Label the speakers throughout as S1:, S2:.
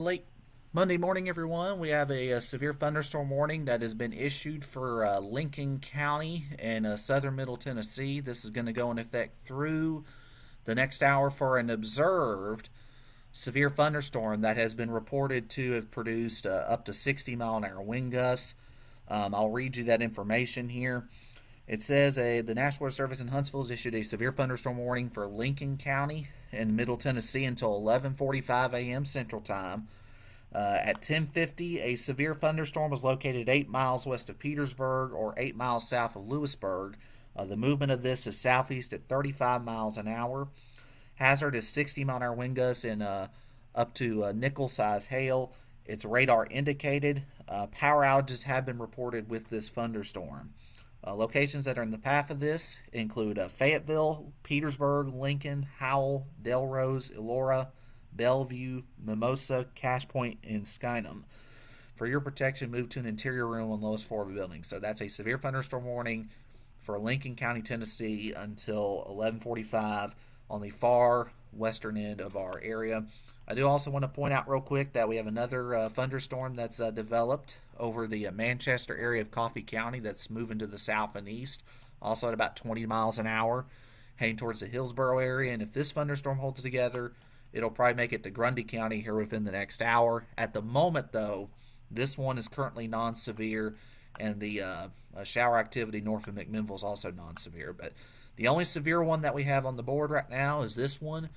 S1: Late Monday morning, everyone. We have a severe thunderstorm warning that has been issued for Lincoln County and southern Middle Tennessee. This is going to go in effect through the next hour for an observed severe thunderstorm that has been reported to have produced up to 60-mile-an-hour wind gusts. I'll read you that information here. It says the National Weather Service in Huntsville has issued a severe thunderstorm warning for Lincoln County and Middle Tennessee until 11:45 a.m. Central Time. At 10:50, a severe thunderstorm was located 8 miles west of Petersburg or 8 miles south of Lewisburg. The movement of this is southeast at 35 miles an hour. Hazard is 60-mile-an-hour wind gusts and up to nickel-size hail. It's radar indicated. Power outages have been reported with this thunderstorm. Locations that are in the path of this include Fayetteville, Petersburg, Lincoln, Howell, Delrose, Elora, Bellevue, Mimosa, Cash Point, and Skynum. For your protection, move to an interior room on lowest floor of the building. So that's a severe thunderstorm warning for Lincoln County, Tennessee until 11:45 on the far western end of our area. I do also want to point out real quick that we have another thunderstorm that's developed over the Manchester area of Coffee County that's moving to the south and east, also at about 20 miles an hour, heading towards the Hillsborough area. And if this thunderstorm holds together, it'll probably make it to Grundy County here within the next hour. At the moment, though, this one is currently non-severe, and the shower activity north of McMinnville is also non-severe. But the only severe one that we have on the board right now is this one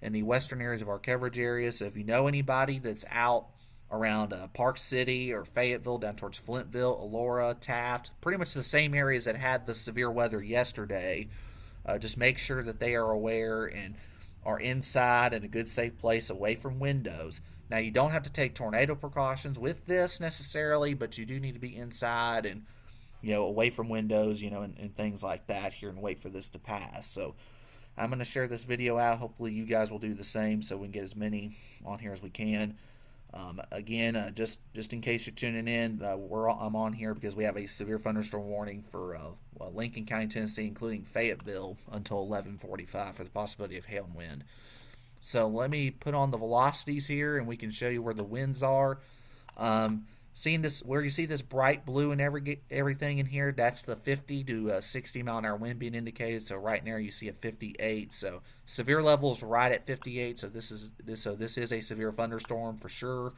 S1: in the western areas of our coverage area. So if you know anybody that's out around Park City or Fayetteville, down towards Flintville, Elora, Taft, pretty much the same areas that had the severe weather yesterday, just make sure that they are aware and are inside in a good safe place away from windows. Now you don't have to take tornado precautions with this necessarily, but you do need to be inside and away from windows, and things like that here and wait for this to pass. So I'm going to share this video out. Hopefully you guys will do the same so we can get as many on here as we can. Again, just in case you're tuning in, I'm on here because we have a severe thunderstorm warning for Lincoln County, Tennessee, including Fayetteville, until 11:45 for the possibility of hail and wind. So let me put on the velocities here, and we can show you where the winds are. Seeing this, where you see this bright blue and everything in here, that's the 50 to 60 mile an hour wind being indicated. So right now you see a 58. So severe level is right at 58. So this is a severe thunderstorm for sure.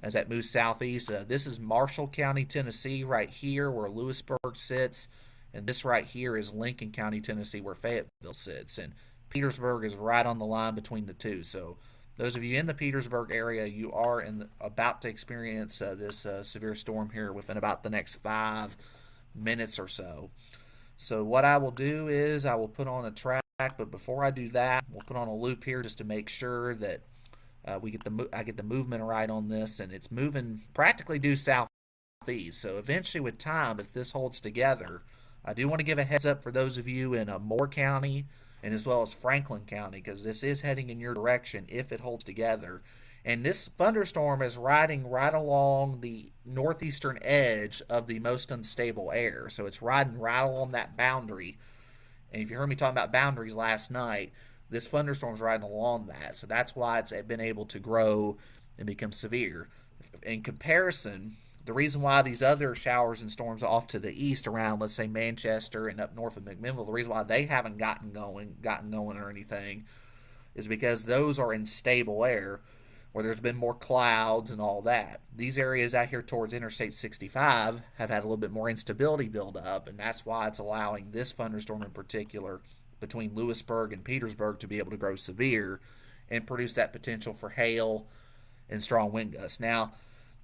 S1: As that moves southeast, this is Marshall County, Tennessee, right here where Lewisburg sits, and this right here is Lincoln County, Tennessee, where Fayetteville sits, and Petersburg is right on the line between the two. So those of you in the Petersburg area, you are about to experience this severe storm here within about the next 5 minutes or so. So what I will do is I will put on a track, but before I do that, we'll put on a loop here just to make sure that I get the movement right on this, and it's moving practically due southeast. So eventually, with time, if this holds together, I do want to give a heads up for those of you in Moore County and as well as Franklin County, because this is heading in your direction if it holds together. And this thunderstorm is riding right along the northeastern edge of the most unstable air. So it's riding right along that boundary. And if you heard me talking about boundaries last night, this thunderstorm's riding along that. So that's why it's been able to grow and become severe. In comparison, the reason why these other showers and storms off to the east around, let's say, Manchester and up north of McMinnville, the reason why they haven't gotten going or anything is because those are in stable air where there's been more clouds and all that. These areas out here towards Interstate 65 have had a little bit more instability build up, and that's why it's allowing this thunderstorm in particular between Lewisburg and Petersburg to be able to grow severe and produce that potential for hail and strong wind gusts. Now,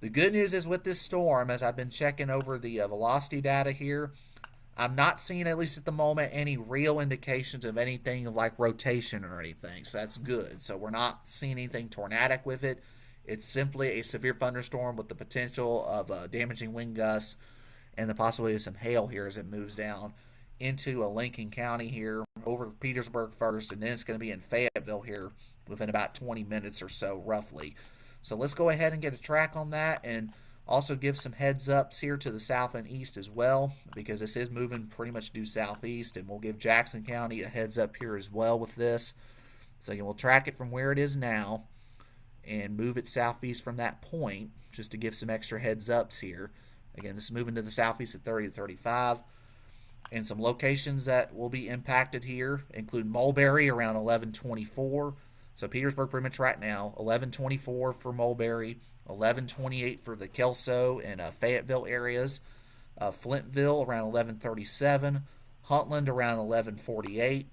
S1: the good news is with this storm, as I've been checking over the velocity data here, I'm not seeing, at least at the moment, any real indications of anything like rotation or anything. So that's good. So we're not seeing anything tornadic with it. It's simply a severe thunderstorm with the potential of damaging wind gusts and the possibility of some hail here as it moves down into Lincoln County here, over Petersburg first, and then it's going to be in Fayetteville here within about 20 minutes or so, roughly. So let's go ahead and get a track on that, and also give some heads ups here to the south and east as well, because this is moving pretty much due southeast, and we'll give Jackson County a heads up here as well with this. So again, we'll track it from where it is now, and move it southeast from that point, just to give some extra heads ups here. Again, this is moving to the southeast at 30 to 35. And some locations that will be impacted here include Mulberry around 1124. So Petersburg pretty much right now, 1124 for Mulberry, 1128 for the Kelso and Fayetteville areas. Flintville around 1137. Huntland around 1148.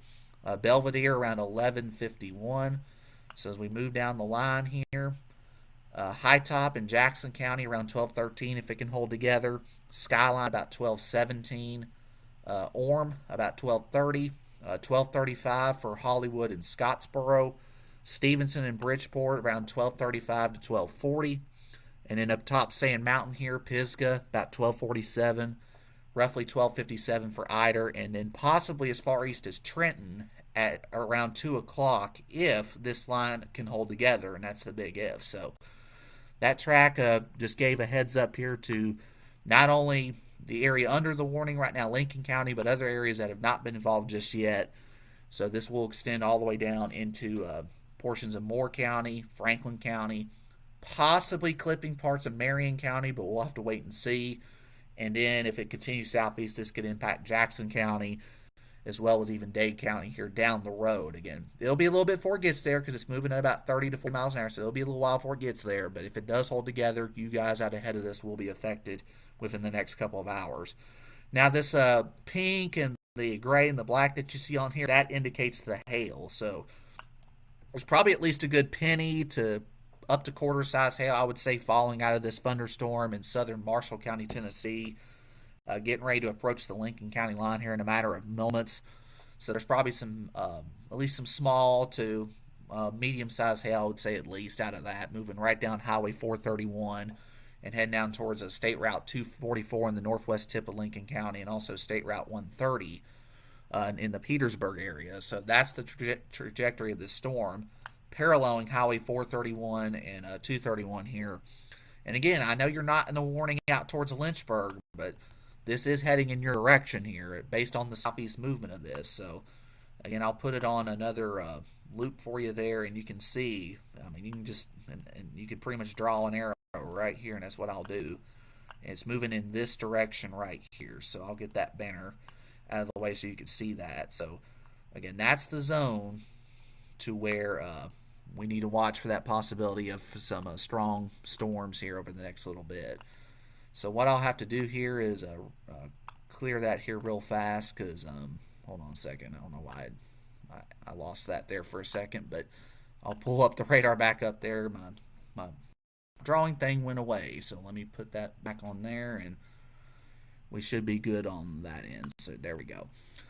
S1: Belvedere around 1151. So as we move down the line here, High Top in Jackson County around 1213 if it can hold together. Skyline about 1217. Orem about 1230. 1235 for Hollywood and Scottsboro. Stevenson and Bridgeport around 1235 to 1240. And then up top, Sand Mountain here, Pisgah about 1247. Roughly 1257 for Eider. And then possibly as far east as Trenton at around 2 o'clock if this line can hold together. And that's the big if. So that track just gave a heads up here to not only the area under the warning right now, Lincoln County, but other areas that have not been involved just yet. So this will extend all the way down into portions of Moore County, Franklin County, possibly clipping parts of Marion County, but we'll have to wait and see. And then if it continues southeast, this could impact Jackson County as well as even Dade County here down the road. Again, it'll be a little bit before it gets there because it's moving at about 30 to 40 miles an hour, so it'll be a little while before it gets there. But if it does hold together, you guys out ahead of this will be affected within the next couple of hours. Now this pink and the gray and the black that you see on here, that indicates the hail. So there's probably at least a good penny to up to quarter size hail, I would say, falling out of this thunderstorm in southern Marshall County, Tennessee, getting ready to approach the Lincoln County line here in a matter of moments. So there's probably some, at least some small to medium-sized hail, I would say, at least out of that, moving right down Highway 431 and heading down towards State Route 244 in the northwest tip of Lincoln County, and also State Route 130 in the Petersburg area. So that's the trajectory of this storm, paralleling Highway 431 and 231 here. And again, I know you're not in the warning out towards Lynchburg, but this is heading in your direction here based on the southeast movement of this. So again, I'll put it on another loop for you there, and you can see, I mean, you can just, and you can pretty much draw an arrow right here, and that's what I'll do. And it's moving in this direction right here. So I'll get that banner out of the way so you can see that. So again, that's the zone to where we need to watch for that possibility of some strong storms here over the next little bit. So what I'll have to do here is clear that here real fast because, hold on a second, I don't know why I lost that there for a second, but I'll pull up the radar back up there. My drawing thing went away, so let me put that back on there, and we should be good on that end. So there we go.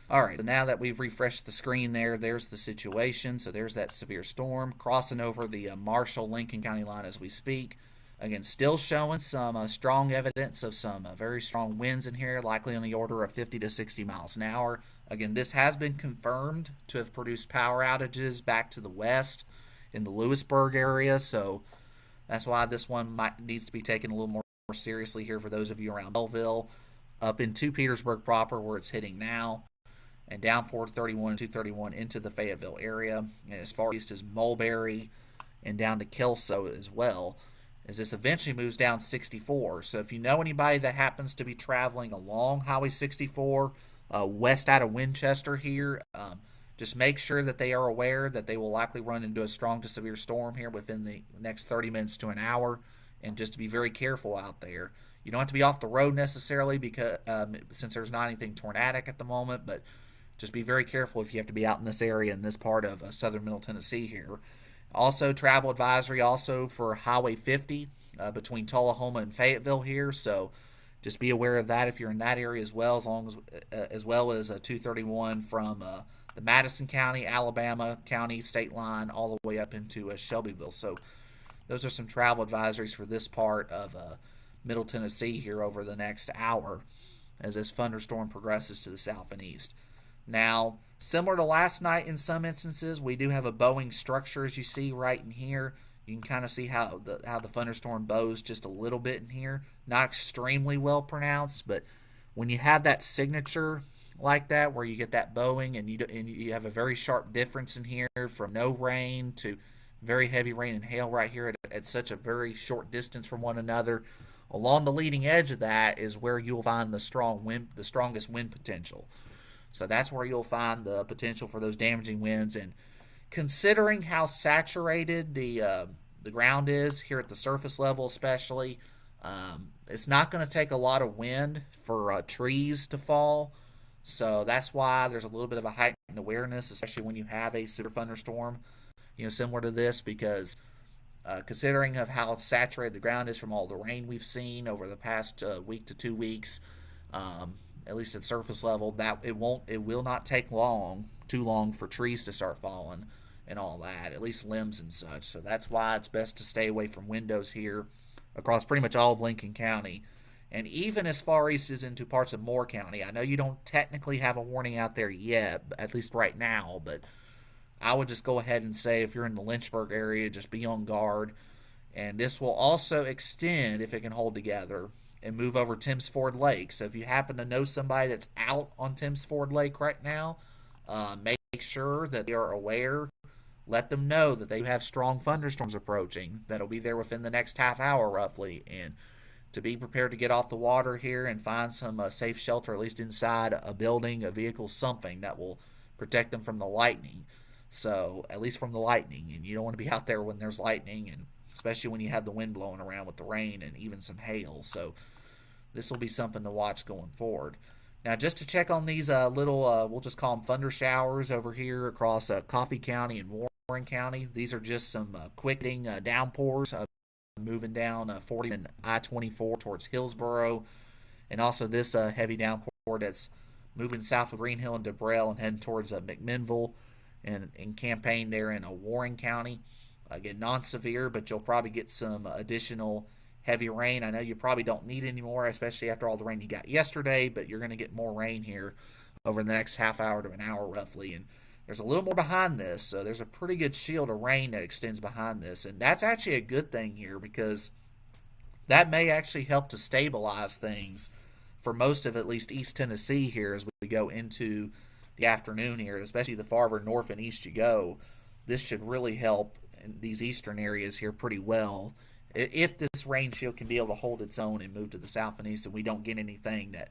S1: All right, so now that we've refreshed the screen there's the situation. So there's that severe storm crossing over the Marshall-Lincoln County line as we speak. Again, still showing some strong evidence of some very strong winds in here, likely on the order of 50 to 60 miles an hour. Again, this has been confirmed to have produced power outages back to the west in the Lewisburg area, so that's why this one needs to be taken a little more seriously here for those of you around Belleville, up into Petersburg proper where it's hitting now, and down 431 and 231 into the Fayetteville area, and as far east as Mulberry and down to Kelso as well, as this eventually moves down 64. So if you know anybody that happens to be traveling along Highway 64, west out of Winchester here, just make sure that they are aware that they will likely run into a strong to severe storm here within the next 30 minutes to an hour, and just to be very careful out there. You don't have to be off the road necessarily because since there's not anything tornadic at the moment, but just be very careful if you have to be out in this area in this part of southern Middle Tennessee here. Also, travel advisory also for Highway 50 between Tullahoma and Fayetteville here, so just be aware of that if you're in that area as well, as well as 231 from the Madison County, Alabama County state line all the way up into Shelbyville. So those are some travel advisories for this part of Middle Tennessee here over the next hour as this thunderstorm progresses to the south and east. Now, similar to last night in some instances, we do have a bowing structure as you see right in here. You can kind of see how the thunderstorm bows just a little bit in here. Not extremely well pronounced, but when you have that signature like that where you get that bowing and you have a very sharp difference in here from no rain to very heavy rain and hail right here at such a very short distance from one another. Along the leading edge of that is where you'll find the strongest wind potential. So that's where you'll find the potential for those damaging winds. And considering how saturated the ground is here at the surface level, especially, it's not going to take a lot of wind for trees to fall. So that's why there's a little bit of a heightened awareness, especially when you have a severe thunderstorm, similar to this, because considering of how saturated the ground is from all the rain we've seen over the past week to 2 weeks, at least at surface level, that it will not take too long for trees to start falling and all that, at least limbs and such. So that's why it's best to stay away from windows here across pretty much all of Lincoln County, and even as far east as into parts of Moore County. I know you don't technically have a warning out there yet, at least right now, but I would just go ahead and say if you're in the Lynchburg area, just be on guard. And this will also extend, if it can hold together, and move over Timms Ford Lake. So if you happen to know somebody that's out on Timms Ford Lake right now, make sure that they are aware. Let them know that they have strong thunderstorms approaching that'll be there within the next half hour roughly, and to be prepared to get off the water here and find some safe shelter, at least inside a building, a vehicle, something that will protect them from the lightning. So, at least from the lightning, and you don't want to be out there when there's lightning, and especially when you have the wind blowing around with the rain and even some hail. So, this will be something to watch going forward. Now, just to check on these we'll just call them thunder showers over here across Coffee County and Warren County. These are just some quick downpours moving down 40 and I-24 towards Hillsboro, and also this heavy downpour that's moving south of Green Hill and DeBrell and heading towards McMinnville and in Campaign there in Warren County. Again, non-severe, but you'll probably get some additional heavy rain. I know you probably don't need any more, especially after all the rain you got yesterday, but you're going to get more rain here over the next half hour to an hour roughly. And there's a little more behind this, so there's a pretty good shield of rain that extends behind this. And that's actually a good thing here, because that may actually help to stabilize things for most of at least East Tennessee here as we go into the afternoon here, especially the farther north and east you go. This should really help in these eastern areas here pretty well if this rain shield can be able to hold its own and move to the south and east, and we don't get anything that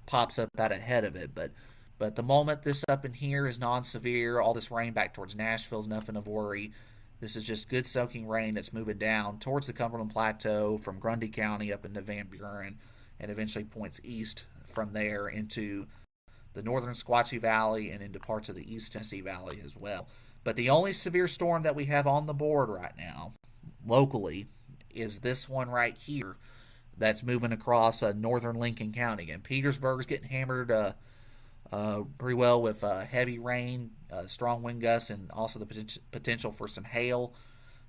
S1: pops up out ahead of it. But the moment this up in here is non-severe, all this rain back towards Nashville is nothing of worry. This is just good soaking rain that's moving down towards the Cumberland Plateau from Grundy County up into Van Buren, and eventually points east from there into the northern Squatchy Valley and into parts of the East Tennessee Valley as well. But the only severe storm that we have on the board right now, locally, is this one right here that's moving across northern Lincoln County. And Petersburg's getting hammered pretty well with heavy rain, strong wind gusts, and also the potential for some hail.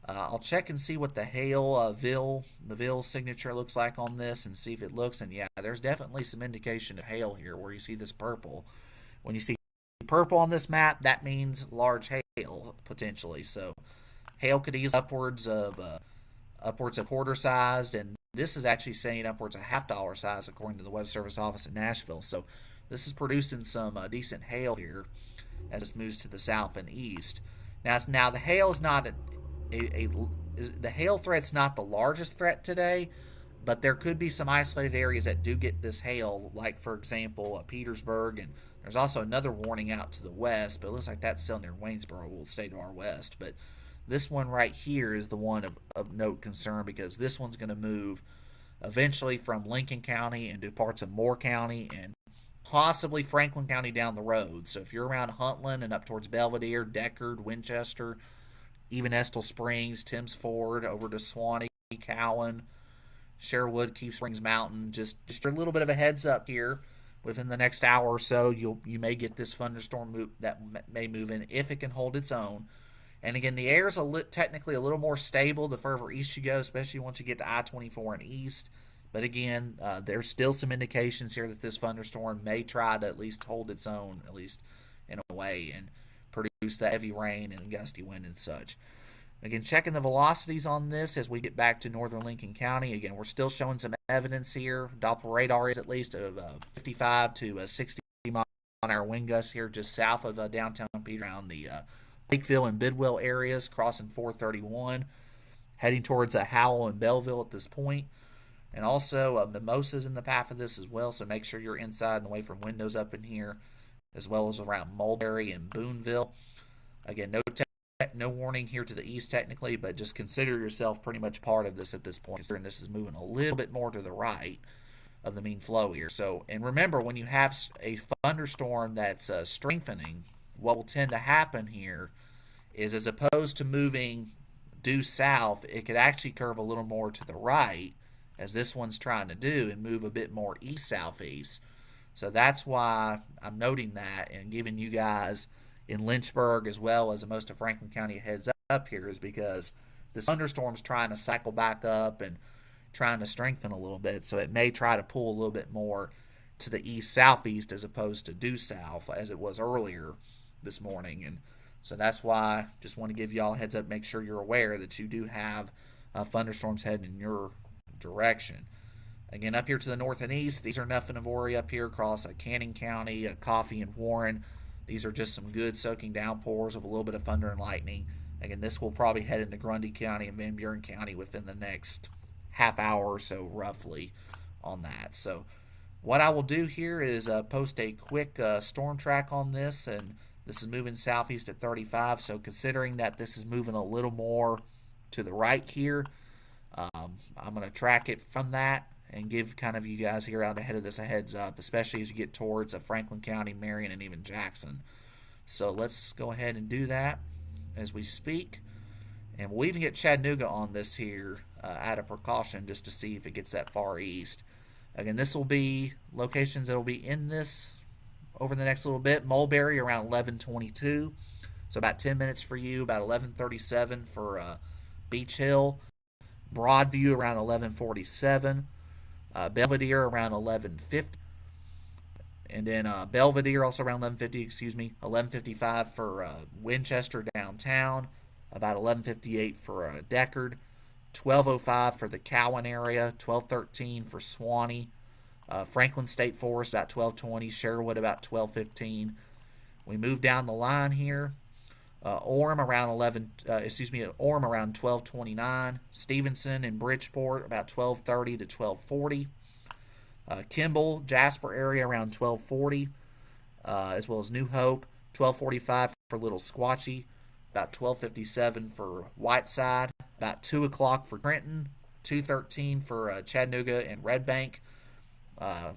S1: I'll check and see what the hail the VIL signature looks like on this and see if it looks. And yeah, there's definitely some indication of hail here where you see this purple. When you see purple on this map, that means large hail potentially. So hail could ease upwards of quarter sized, and this is actually saying upwards of $half size according to the Weather Service office in Nashville. So this is producing some decent hail here as it moves to the south and east. Now the hail is not the hail threat's not the largest threat today, but there could be some isolated areas that do get this hail, like for example Petersburg, and there's also another warning out to the west, but it looks like that's still near Waynesboro. Will stay to our west, but this one right here is the one of note concern, because this one's going to move eventually from Lincoln County into parts of Moore County and possibly Franklin County down the road. So if you're around Huntland and up towards Belvedere, Deckard, Winchester, even Estill Springs, Timms Ford, over to Swanee, Cowan, Sherwood, Keith Springs Mountain, just a little bit of a heads up here. Within the next hour or so, you may get this thunderstorm that may move in if it can hold its own. And again, the air is technically a little more stable the further east you go, especially once you get to I-24 and east. But again, there's still some indications here that this thunderstorm may try to at least hold its own, at least in a way, and produce that heavy rain and gusty wind and such. Again, checking the velocities on this as we get back to northern Lincoln County. Again, we're still showing some evidence here. Doppler radar is at least of 55 to 60 mile an hour wind gusts here just south of downtown Peter, around the Lakeville and Bidwell areas, crossing 431, heading towards Howell and Belleville at this point. And also, mimosas in the path of this as well, so make sure you're inside and away from windows up in here, as well as around Mulberry and Boonville. Again, no warning here to the east technically, but just consider yourself pretty much part of this at this point, considering this is moving a little bit more to the right of the mean flow here. So, and remember, when you have a thunderstorm that's strengthening, what will tend to happen here is, as opposed to moving due south, it could actually curve a little more to the right, as this one's trying to do, and move a bit more east-southeast. So that's why I'm noting that and giving you guys in Lynchburg as well as most of Franklin County a heads up here, is because this thunderstorm's trying to cycle back up and trying to strengthen a little bit, so it may try to pull a little bit more to the east-southeast as opposed to due south as it was earlier this morning. And so that's why I just want to give y'all a heads up, make sure you're aware that you do have thunderstorms heading in your direction. Again, up here to the north and east, these are nothing to worry up here across Canning County, Coffee, and Warren. These are just some good soaking downpours of a little bit of thunder and lightning. Again, this will probably head into Grundy County and Van Buren County within the next half hour or so, roughly, on that. So what I will do here is post a quick storm track on this, and this is moving southeast at 35. So considering that this is moving a little more to the right here, I'm going to track it from that and give kind of you guys here out ahead of this a heads up, especially as you get towards Franklin County, Marion, and even Jackson. So let's go ahead and do that as we speak. And we'll even get Chattanooga on this here out of precaution, just to see if it gets that far east. Again, this will be locations that will be in this over the next little bit. Mulberry around 11:22, so about 10 minutes for you. About 11:37 for Beach Hill. Broadview around 11:47. Belvedere around 11:50. And then Belvedere also around 11:50, 11:55 for Winchester downtown. About 11:58 for Deckard. 12:05 for the Cowan area. 12:13 for Swanee. Franklin State Forest about 12:20. Sherwood about 12:15. We move down the line here. Orem around 12:29. Stevenson and Bridgeport about 12:30 to 12:40. Kimball, Jasper area around 12:40, as well as New Hope. 12:45 for Little Squatchy. About 12:57 for Whiteside. About 2 o'clock for Trenton. 2:13 for Chattanooga and Red Bank.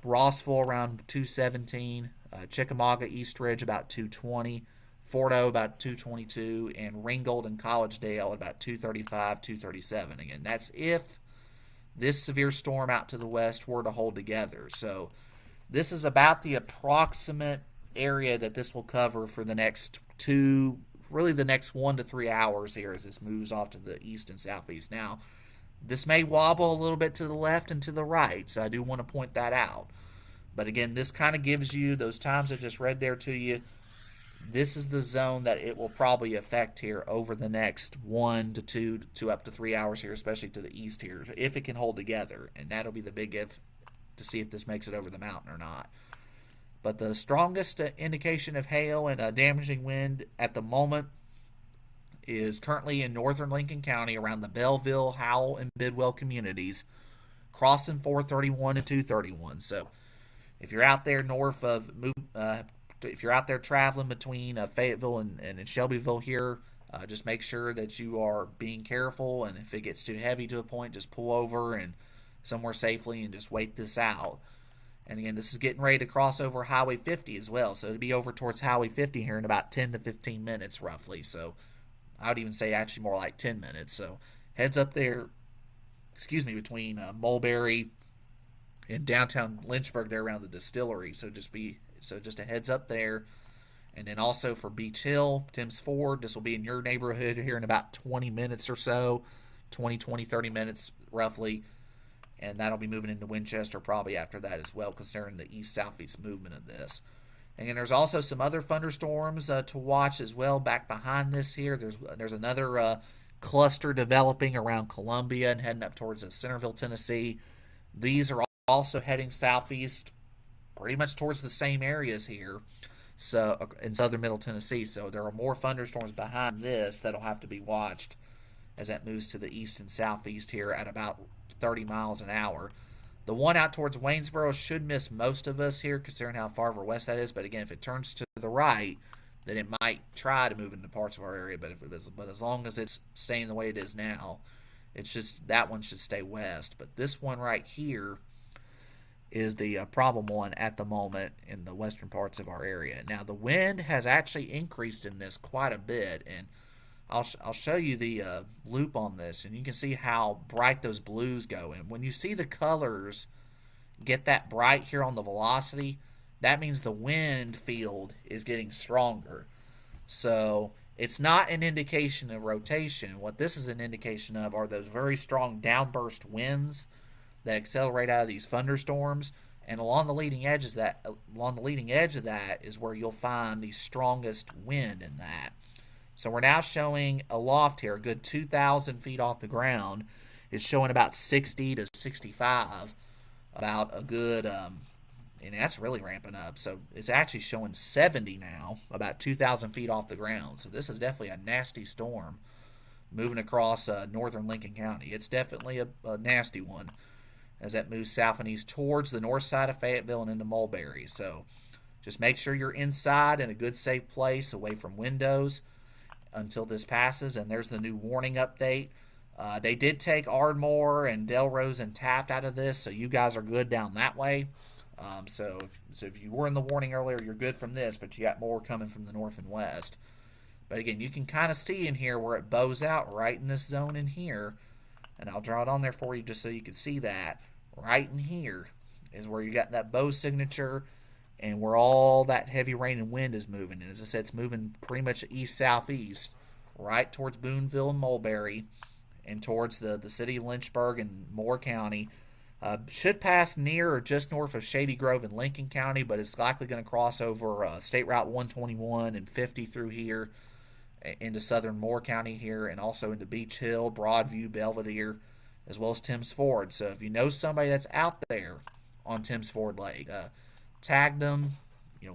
S1: Rossville around 2:17. Chickamauga, Eastridge about 2:20. Fordo about 2:22, and Ringgold and Collegedale about 2:35, 2:37. Again, that's if this severe storm out to the west were to hold together. So this is about the approximate area that this will cover for the next the next 1 to 3 hours here as this moves off to the east and southeast. Now, this may wobble a little bit to the left and to the right, so I do want to point that out. But again, this kind of gives you those times I just read there to you. This is the zone that it will probably affect here over the next 1 to 2 to up to 3 hours here, especially to the east here, if it can hold together. And that'll be the big if to see if this makes it over the mountain or not. But the strongest indication of hail and damaging wind at the moment is currently in northern Lincoln County around the Belleville, Howell, and Bidwell communities, crossing 431 and 231. So if you're out there north of if you're out there traveling between Fayetteville and Shelbyville here, just make sure that you are being careful, and if it gets too heavy to a point, just pull over and somewhere safely and just wait this out. And again, this is getting ready to cross over Highway 50 as well, so it'll be over towards Highway 50 here in about 10 to 15 minutes roughly. So I would even say actually more like 10 minutes. So heads up there, between Mulberry and downtown Lynchburg there around the distillery. So just a heads up there. And then also for Beach Hill, Tim's Ford, this will be in your neighborhood here in about 20 minutes or so, 30 minutes roughly. And that'll be moving into Winchester probably after that as well, considering the east-southeast movement of this. And then there's also some other thunderstorms to watch as well back behind this here. There's another cluster developing around Columbia and heading up towards Centerville, Tennessee. These are also heading southeast pretty much towards the same areas here. so in southern Middle Tennessee. So there are more thunderstorms behind this that'll have to be watched as that moves to the east and southeast here at about 30 miles an hour. The one out towards Waynesboro should miss most of us here, considering how far west that is. But again, if it turns to the right, then it might try to move into parts of our area. But as long as it's staying the way it is now, it's just that one should stay west. But this one right here is the problem one at the moment in the western parts of our area. Now the wind has actually increased in this quite a bit, and I'll show you the loop on this, and you can see how bright those blues go. And when you see the colors get that bright here on the velocity, that means the wind field is getting stronger. So it's not an indication of rotation. What this is an indication of are those very strong downburst winds that accelerate out of these thunderstorms. And along the leading edge of that is where you'll find the strongest wind in that. So we're now showing aloft here, a good 2,000 feet off the ground. It's showing about 60 to 65, about a good, and that's really ramping up. So it's actually showing 70 now, about 2,000 feet off the ground. So this is definitely a nasty storm moving across northern Lincoln County. It's definitely a nasty one as that moves south and east towards the north side of Fayetteville and into Mulberry. So just make sure you're inside in a good, safe place away from windows until this passes. And there's the new warning update. They did take Ardmore and Delrose and Taft out of this, so you guys are good down that way. So if you were in the warning earlier, you're good from this, but you got more coming from the north and west. But again, you can kind of see in here where it bows out right in this zone in here, and I'll draw it on there for you just so you can see that. Right in here is where you got that bow signature and where all that heavy rain and wind is moving. And as I said, it's moving pretty much east-southeast, right towards Boonville and Mulberry, and towards the city of Lynchburg and Moore County. Should pass near or just north of Shady Grove in Lincoln County, but it's likely going to cross over State Route 121 and 50 through here into southern Moore County here, and also into Beach Hill, Broadview, Belvedere, as well as Timms Ford. So if you know somebody that's out there on Timms Ford Lake, tag them,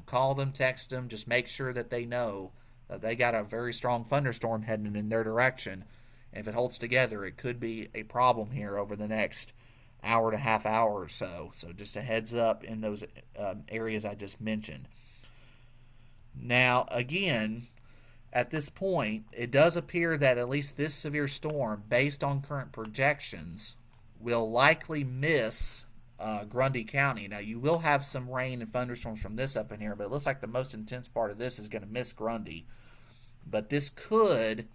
S1: call them, text them. Just make sure that they know that they got a very strong thunderstorm heading in their direction. And if it holds together, it could be a problem here over the next hour to half hour or so. So just a heads up in those areas I just mentioned. Now, again, at this point, it does appear that at least this severe storm, based on current projections, will likely miss Grundy County. Now, you will have some rain and thunderstorms from this up in here, but it looks like the most intense part of this is going to miss Grundy. But this could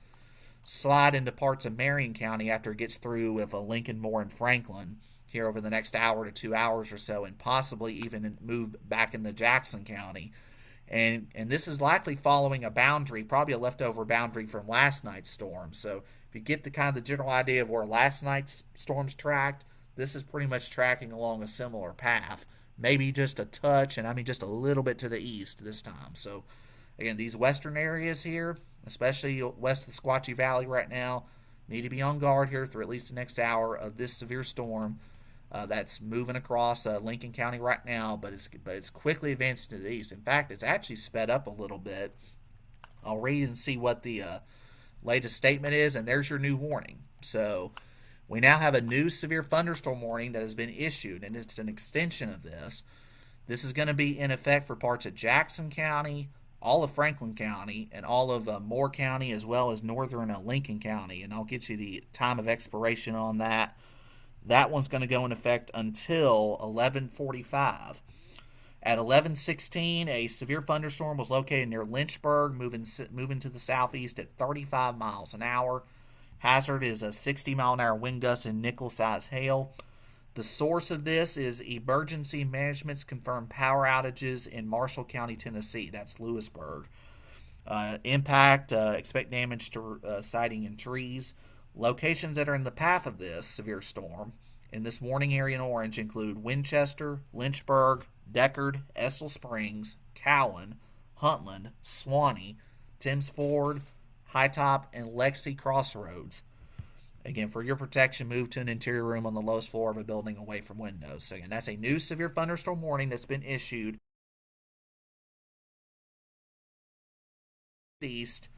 S1: slide into parts of Marion County after it gets through with Lincoln, Moore, and Franklin here over the next hour to 2 hours or so, and possibly even move back into Jackson County. And this is likely following a boundary, probably a leftover boundary from last night's storm. So if you get the general idea of where last night's storms tracked, this is pretty much tracking along a similar path. Maybe just a touch, and I mean just a little bit to the east this time. So again, these western areas here, especially west of the Squatchy Valley right now, need to be on guard here through at least the next hour of this severe storm that's moving across Lincoln County right now, but it's quickly advancing to the east. In fact, it's actually sped up a little bit. I'll read and see what the latest statement is, and there's your new warning. So we now have a new severe thunderstorm warning that has been issued, and it's an extension of this. This is going to be in effect for parts of Jackson County, all of Franklin County, and all of Moore County, as well as northern Lincoln County. And I'll get you the time of expiration on that. That one's going to go in effect until 11:45. At 11:16, a severe thunderstorm was located near Lynchburg, moving to the southeast at 35 miles an hour. Hazard is a 60-mile-an-hour wind gust and nickel-sized hail. The source of this is Emergency Management's confirmed power outages in Marshall County, Tennessee. That's Lewisburg. Impact, expect damage to siding and trees. Locations that are in the path of this severe storm in this warning area in orange include Winchester, Lynchburg, Deckard, Estill Springs, Cowan, Huntland, Swanee, Timms Ford, High Top, and Lexi Crossroads. Again, for your protection, move to an interior room on the lowest floor of a building away from windows. So again, that's a new severe thunderstorm warning that's been issued southeast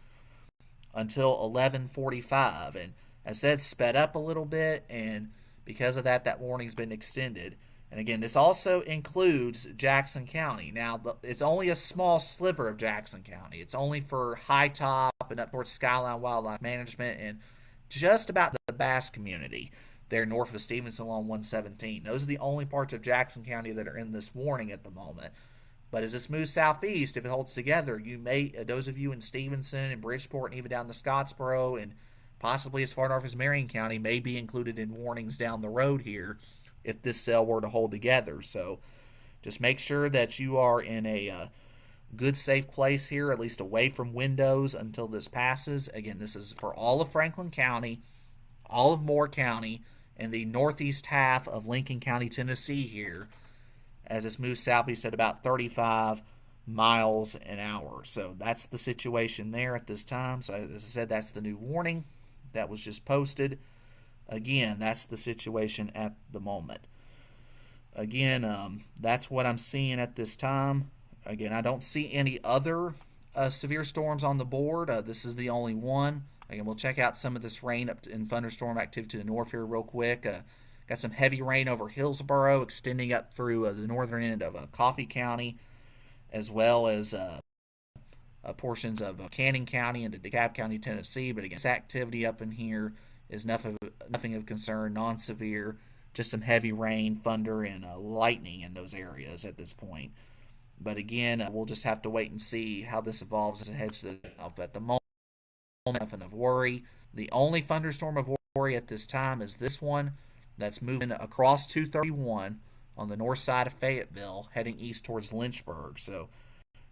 S1: until 11:45, and as I said, sped up a little bit, and because of that, that warning's been extended. And again, this also includes Jackson County. Now, it's only a small sliver of Jackson County. It's only for High Top and up towards Skyline Wildlife Management and just about the Bass community there north of Stevenson along 117. Those are the only parts of Jackson County that are in this warning at the moment. But as this moves southeast, if it holds together, you may, those of you in Stevenson and Bridgeport and even down to Scottsboro and possibly as far north as Marion County may be included in warnings down the road here if this cell were to hold together. So just make sure that you are in a good, safe place here, at least away from windows until this passes. Again, this is for all of Franklin County, all of Moore County, and the northeast half of Lincoln County, Tennessee here, as this moves southeast at about 35 miles an hour. So that's the situation there at this time. So as I said, that's the new warning that was just posted. Again, that's the situation at the moment. Again, that's what I'm seeing at this time. Again, I don't see any other severe storms on the board. This is the only one. Again, we'll check out some of this rain up in thunderstorm activity to the north here real quick. Got some heavy rain over Hillsboro, extending up through the northern end of Coffee County, as well as portions of Cannon County into DeKalb County, Tennessee. But again, this activity up in here is nothing of concern, non-severe, just some heavy rain, thunder, and lightning in those areas at this point. But again, we'll just have to wait and see how this evolves as it heads to the south. At the moment, nothing of worry. The only thunderstorm of worry at this time is this one that's moving across 231 on the north side of Fayetteville, heading east towards Lynchburg. So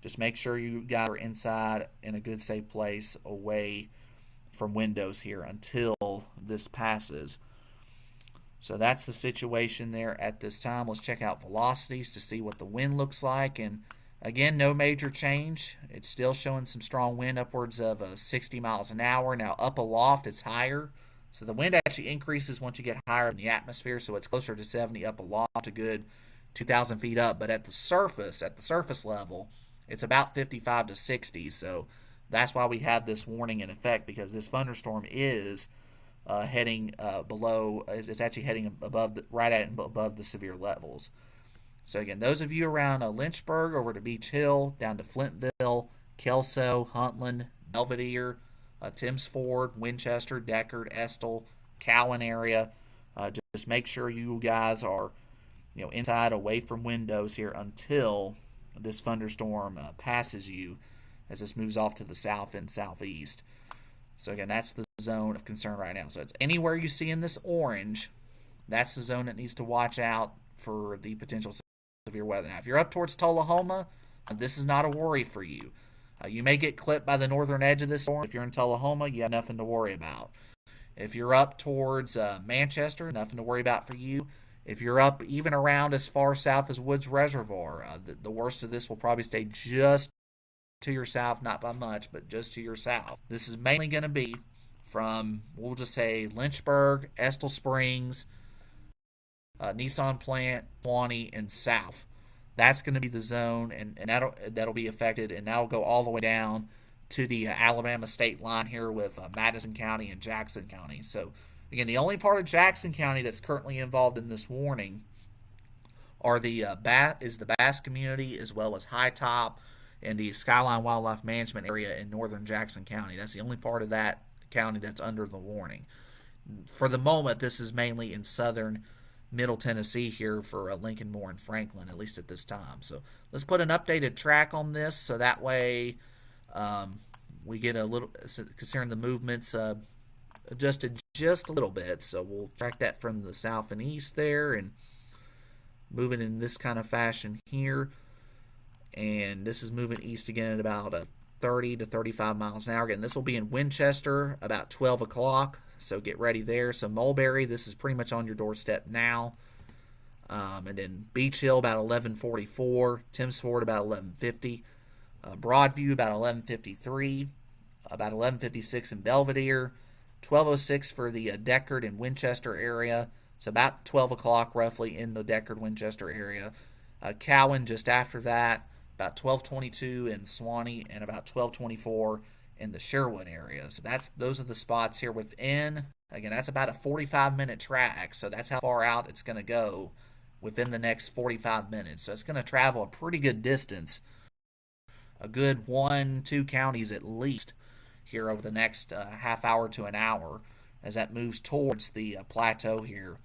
S1: just make sure you guys are inside in a good, safe place away from windows here until this passes. So that's the situation there at this time. Let's check out velocities to see what the wind looks like. And again, no major change. It's still showing some strong wind upwards of 60 miles an hour. Now up aloft, it's higher. So the wind actually increases once you get higher in the atmosphere. So it's closer to 70 up aloft, a good 2,000 feet up. But at the surface level, it's about 55 to 60. So that's why we have this warning in effect, because this thunderstorm is heading below. It's actually heading above, right at and above the severe levels. So again, those of you around Lynchburg, over to Beach Hill, down to Flintville, Kelso, Huntland, Belvedere, Timms Ford, Winchester, Deckard, Estill, Cowan area, just make sure you guys are, inside, away from windows here until this thunderstorm passes you, as this moves off to the south and southeast. So again, that's the zone of concern right now. So it's anywhere you see in this orange, that's the zone that needs to watch out for the potential severe weather. Now, if you're up towards Tullahoma, this is not a worry for you. You may get clipped by the northern edge of this storm. If you're in Tullahoma, you have nothing to worry about. If you're up towards Manchester, nothing to worry about for you. If you're up even around as far south as Woods Reservoir, the worst of this will probably stay just to your south, not by much, but just to your south. This is mainly going to be from, we'll just say, Lynchburg, Estill Springs, Nissan Plant, Swanee, and south. That's going to be the zone, and that'll be affected, and that'll go all the way down to the Alabama state line here with Madison County and Jackson County. So again, the only part of Jackson County that's currently involved in this warning are the Bass community, as well as High Top and the Skyline Wildlife Management area in northern Jackson County. That's the only part of that county that's under the warning. For the moment, this is mainly in southern Middle Tennessee here for Lincoln, Moore, and Franklin, at least at this time. So let's put an updated track on this, so that way we get a little, considering the movements adjusted just a little bit. So we'll track that from the south and east there, and moving in this kind of fashion here. And this is moving east again at about 30 to 35 miles an hour. Again, this will be in Winchester about 12 o'clock, so get ready there. So Mulberry, this is pretty much on your doorstep now. And then Beach Hill about 11:44, Timms Ford about 11:50, Broadview about 11:53, about 11:56 in Belvedere, 12:06 for the Deckard and Winchester area. So about 12 o'clock roughly in the Deckard-Winchester area. Cowan just after that, about 12:22 in Swanee, and about 12:24 in the Sherwood area. So those are the spots here within. Again, that's about a 45-minute track, so that's how far out it's going to go within the next 45 minutes. So it's going to travel a pretty good distance, a good 1, 2 counties at least here over the next half hour to an hour as that moves towards the plateau here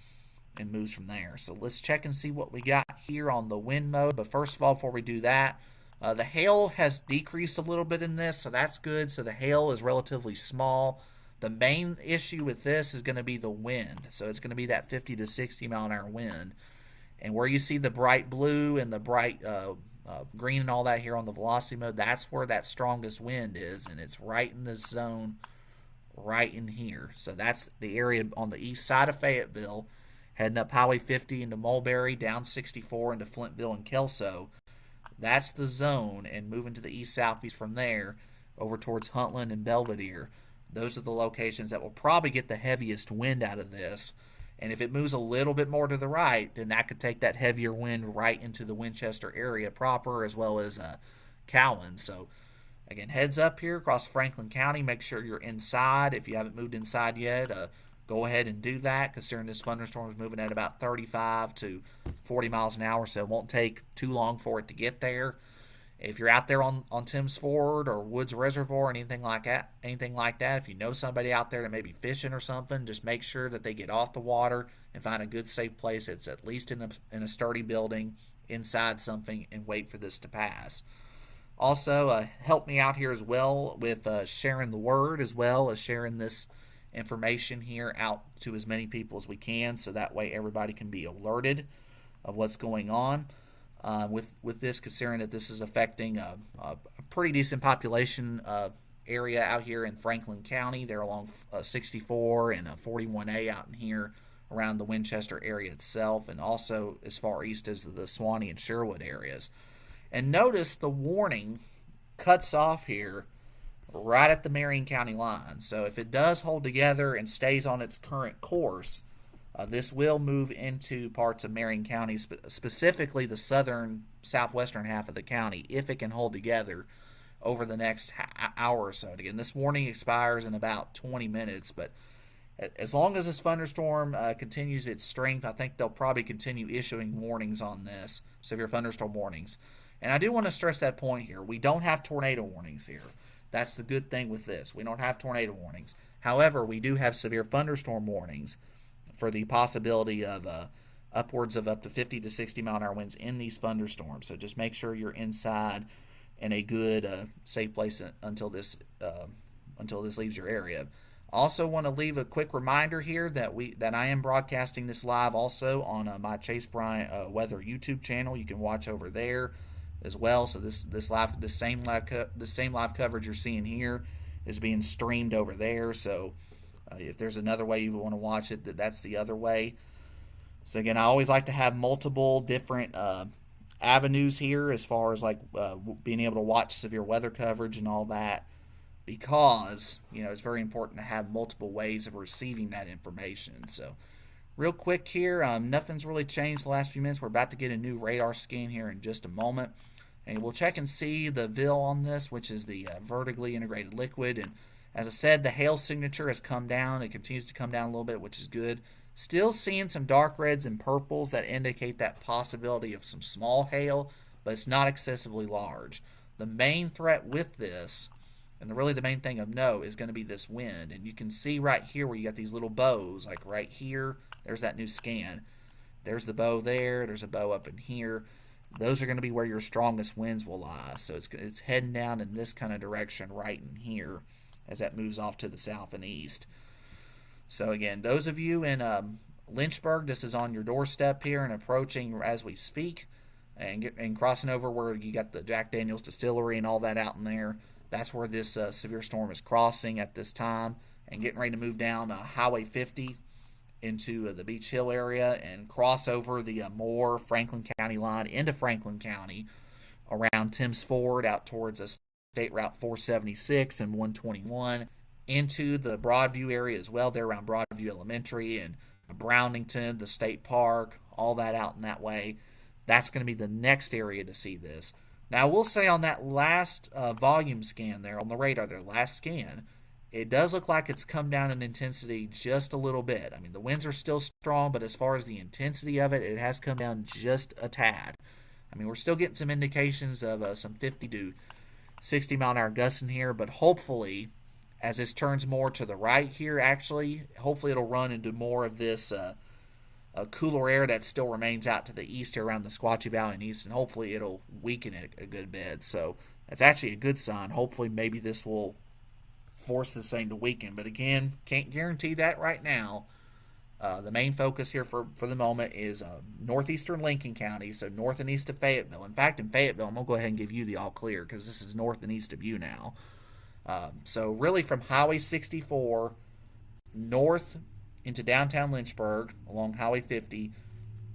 S1: and moves from there. So let's check and see what we got here on the wind mode. But first of all, before we do that, the hail has decreased a little bit in this, so that's good. So the hail is relatively small. The main issue with this is going to be the wind. So it's going to be that 50 to 60 mile an hour wind. And where you see the bright blue and the bright green and all that here on the velocity mode, that's where that strongest wind is. And it's right in this zone right in here. So that's the area on the east side of Fayetteville, heading up Highway 50 into Mulberry, down 64 into Flintville and Kelso. That's the zone, and moving to the east-southeast from there over towards Huntland and Belvedere. Those are the locations that will probably get the heaviest wind out of this. And if it moves a little bit more to the right, then that could take that heavier wind right into the Winchester area proper, as well as Cowan. So again, heads up here across Franklin County. Make sure you're inside. If you haven't moved inside yet, go ahead and do that, considering this thunderstorm is moving at about 35 to 40 miles an hour, so it won't take too long for it to get there. If you're out there on Timms Ford or Woods Reservoir or anything like that, if you know somebody out there that may be fishing or something, just make sure that they get off the water and find a good safe place that's at least in a sturdy building, inside something, and wait for this to pass. Also, help me out here as well with sharing the word, as well as sharing this information here out to as many people as we can, so that way everybody can be alerted of what's going on with this, considering that this is affecting a pretty decent population area out here in Franklin County. They're along 64 and 41A out in here around the Winchester area itself, and also as far east as the Suwannee and Sherwood areas. And notice the warning cuts off here right at the Marion County line. So if it does hold together and stays on its current course, this will move into parts of Marion County, specifically the southwestern half of the county, if it can hold together over the next hour or so. Again, this warning expires in about 20 minutes, but as long as this thunderstorm continues its strength, I think they'll probably continue issuing warnings on this, severe thunderstorm warnings. And I do want to stress that point here. We don't have tornado warnings here. That's the good thing with this. We don't have tornado warnings. However, we do have severe thunderstorm warnings for the possibility of upwards of up to 50 to 60 mile an hour winds in these thunderstorms. So just make sure you're inside in a good, safe place until this leaves your area. Also, want to leave a quick reminder here that I am broadcasting this live also on my Chase Bryant Weather YouTube channel. You can watch over there as well. So the same live coverage you're seeing here is being streamed over there. So if there's another way you want to watch it, that's the other way. So again, I always like to have multiple different avenues here as far as being able to watch severe weather coverage and all that, because it's very important to have multiple ways of receiving that information. So real quick here, nothing's really changed the last few minutes. We're about to get a new radar scan here in just a moment, and we'll check and see the VIL on this, which is the vertically integrated liquid. And as I said, the hail signature has come down. It continues to come down a little bit, which is good. Still seeing some dark reds and purples that indicate that possibility of some small hail, but it's not excessively large. The main threat with this, and really the main thing of note, is going to be this wind. And you can see right here where you got these little bows, like right here, there's that new scan. There's the bow there, there's a bow up in here. Those are going to be where your strongest winds will lie. So it's heading down in this kind of direction right in here as that moves off to the south and east. So again, those of you in Lynchburg, this is on your doorstep here and approaching as we speak, and crossing over where you got the Jack Daniels Distillery and all that out in there. That's where this severe storm is crossing at this time and getting ready to move down Highway 50 into the Beach Hill area and cross over the Moore Franklin County line into Franklin County around Timms Ford out towards State Route 476 and 121 into the Broadview area as well. They're around Broadview Elementary and Brownington, the State Park, all that out in that way. That's going to be the next area to see this. Now, I will say on that last volume scan there on the radar, their last scan, it does look like it's come down in intensity just a little bit. I mean, the winds are still strong, but as far as the intensity of it, it has come down just a tad. I mean, we're still getting some indications of some 50 to 60-mile-an-hour gusts in here, but hopefully, as this turns more to the right here, actually, hopefully it'll run into more of this cooler air that still remains out to the east here around the Squatchy Valley and east, and hopefully it'll weaken it a good bit. So that's actually a good sign. Hopefully, maybe this will force this thing to weaken. But again, can't guarantee that right now. The main focus here for the moment is northeastern Lincoln County, so north and east of Fayetteville. In fact, in Fayetteville, I'm going to go ahead and give you the all clear because this is north and east of you now. So really from Highway 64 north into downtown Lynchburg along Highway 50,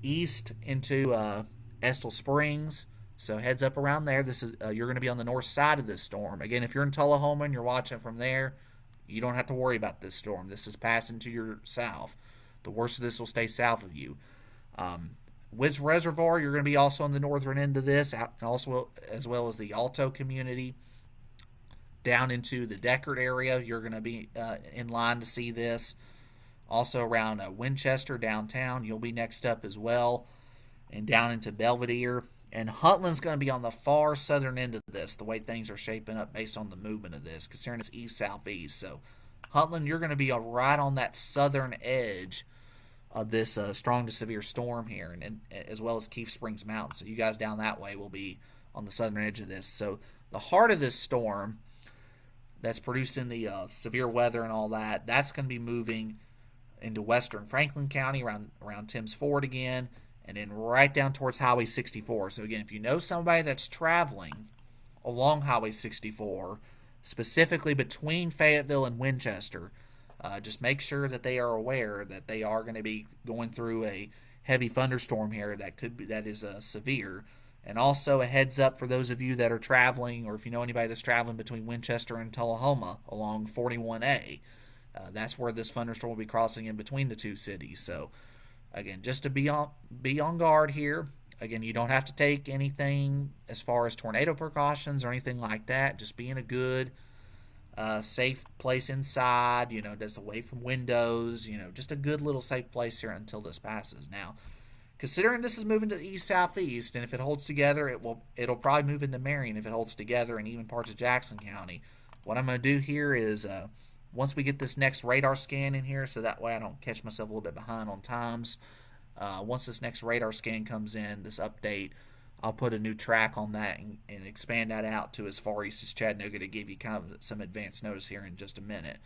S1: east into Estill Springs. So heads up around there. This is you're going to be on the north side of this storm. Again, if you're in Tullahoma and you're watching from there, you don't have to worry about this storm. This is passing to your south. The worst of this will stay south of you. Woods Reservoir, you're going to be also on the northern end of this, and also as well as the Alto community. Down into the Deckard area, you're going to be in line to see this. Also around Winchester downtown, you'll be next up as well. And down into Belvedere. And Huntland's going to be on the far southern end of this, the way things are shaping up based on the movement of this, considering it's east-southeast. So Huntland, you're going to be right on that southern edge of this strong to severe storm here, and as well as Keith Springs Mountain. So you guys down that way will be on the southern edge of this. So the heart of this storm that's producing the severe weather and all that, that's going to be moving into western Franklin County around Timms Ford again, and then right down towards Highway 64. So again, if you know somebody that's traveling along Highway 64, specifically between Fayetteville and Winchester, just make sure that they are aware that they are going to be going through a heavy thunderstorm here that is severe. And also a heads up for those of you that are traveling, or if you know anybody that's traveling between Winchester and Tullahoma along 41A. That's where this thunderstorm will be crossing in between the two cities. So again, just to be on guard here. Again, you don't have to take anything as far as tornado precautions or anything like that. Just be in a good, safe place inside, just away from windows, just a good little safe place here until this passes. Now, considering this is moving to the east-southeast, and if it holds together, it'll probably move into Marion if it holds together, and even parts of Jackson County. What I'm going to do here is once we get this next radar scan in here, so that way I don't catch myself a little bit behind on times. Once this next radar scan comes in, this update, I'll put a new track on that and expand that out to as far east as Chattanooga to give you kind of some advance notice here in just a minute.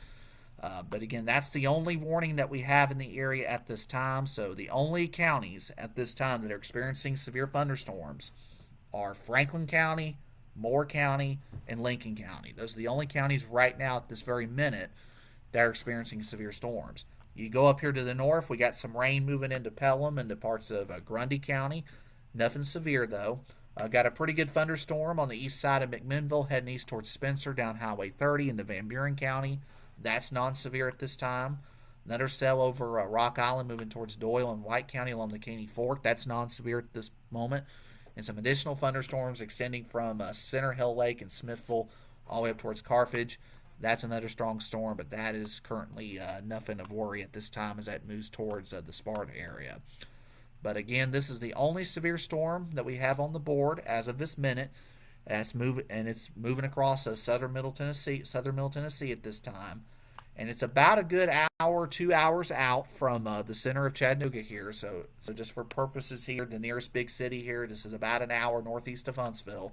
S1: But again, that's the only warning that we have in the area at this time. So the only counties at this time that are experiencing severe thunderstorms are Franklin County, Moore County, and Lincoln County. Those are the only counties right now at this very minute that are experiencing severe storms. You go up here to the north, we got some rain moving into Pelham and to parts of Grundy County. Nothing severe though. Got a pretty good thunderstorm on the east side of McMinnville heading east towards Spencer down Highway 30 into Van Buren County. That's non-severe at this time. Another cell over Rock Island moving towards Doyle and White County along the Caney Fork. That's non-severe at this moment. And some additional thunderstorms extending from Center Hill Lake and Smithville all the way up towards Carthage. That's another strong storm, but that is currently nothing of worry at this time as that moves towards the Sparta area. But again, this is the only severe storm that we have on the board as of this minute. It's moving across southern Middle Tennessee at this time. And it's about a good hour, 2 hours out from the center of Chattanooga here. So just for purposes here, the nearest big city here, this is about an hour northeast of Huntsville.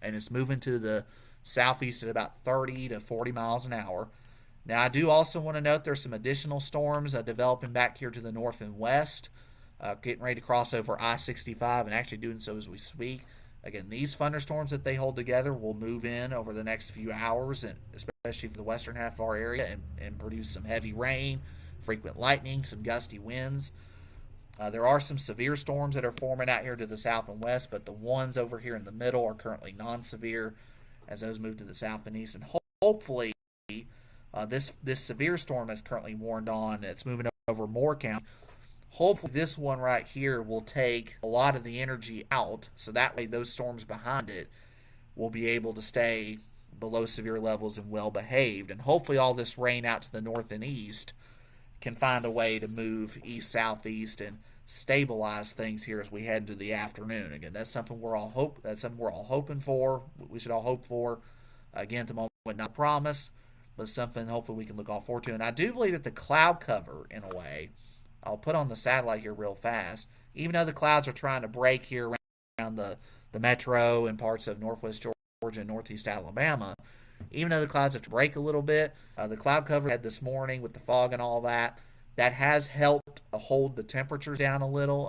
S1: And it's moving to the southeast at about 30 to 40 miles an hour. Now, I do also want to note there's some additional storms developing back here to the north and west, getting ready to cross over I-65 and actually doing so as we speak. Again, these thunderstorms that they hold together will move in over the next few hours, and especially for the western half of our area, and produce some heavy rain, frequent lightning, some gusty winds. There are some severe storms that are forming out here to the south and west, but the ones over here in the middle are currently non-severe as those move to the south and east. And hopefully, this severe storm that's currently warned on, it's moving over Moore County, Hopefully this one right here will take a lot of the energy out, so that way those storms behind it will be able to stay below severe levels and well behaved. And hopefully all this rain out to the north and east can find a way to move east southeast and stabilize things here as we head into the afternoon. Again, that's something we're all hoping for. We should all hope for. Again, at the moment, not a promise, but something hopefully we can look all forward to. And I do believe that the cloud cover, in a way, I'll put on the satellite here real fast. Even though the clouds are trying to break here around the metro and parts of northwest Georgia and northeast Alabama, even though the clouds have to break a little bit, the cloud cover had this morning with the fog and all that, that has helped hold the temperatures down a little.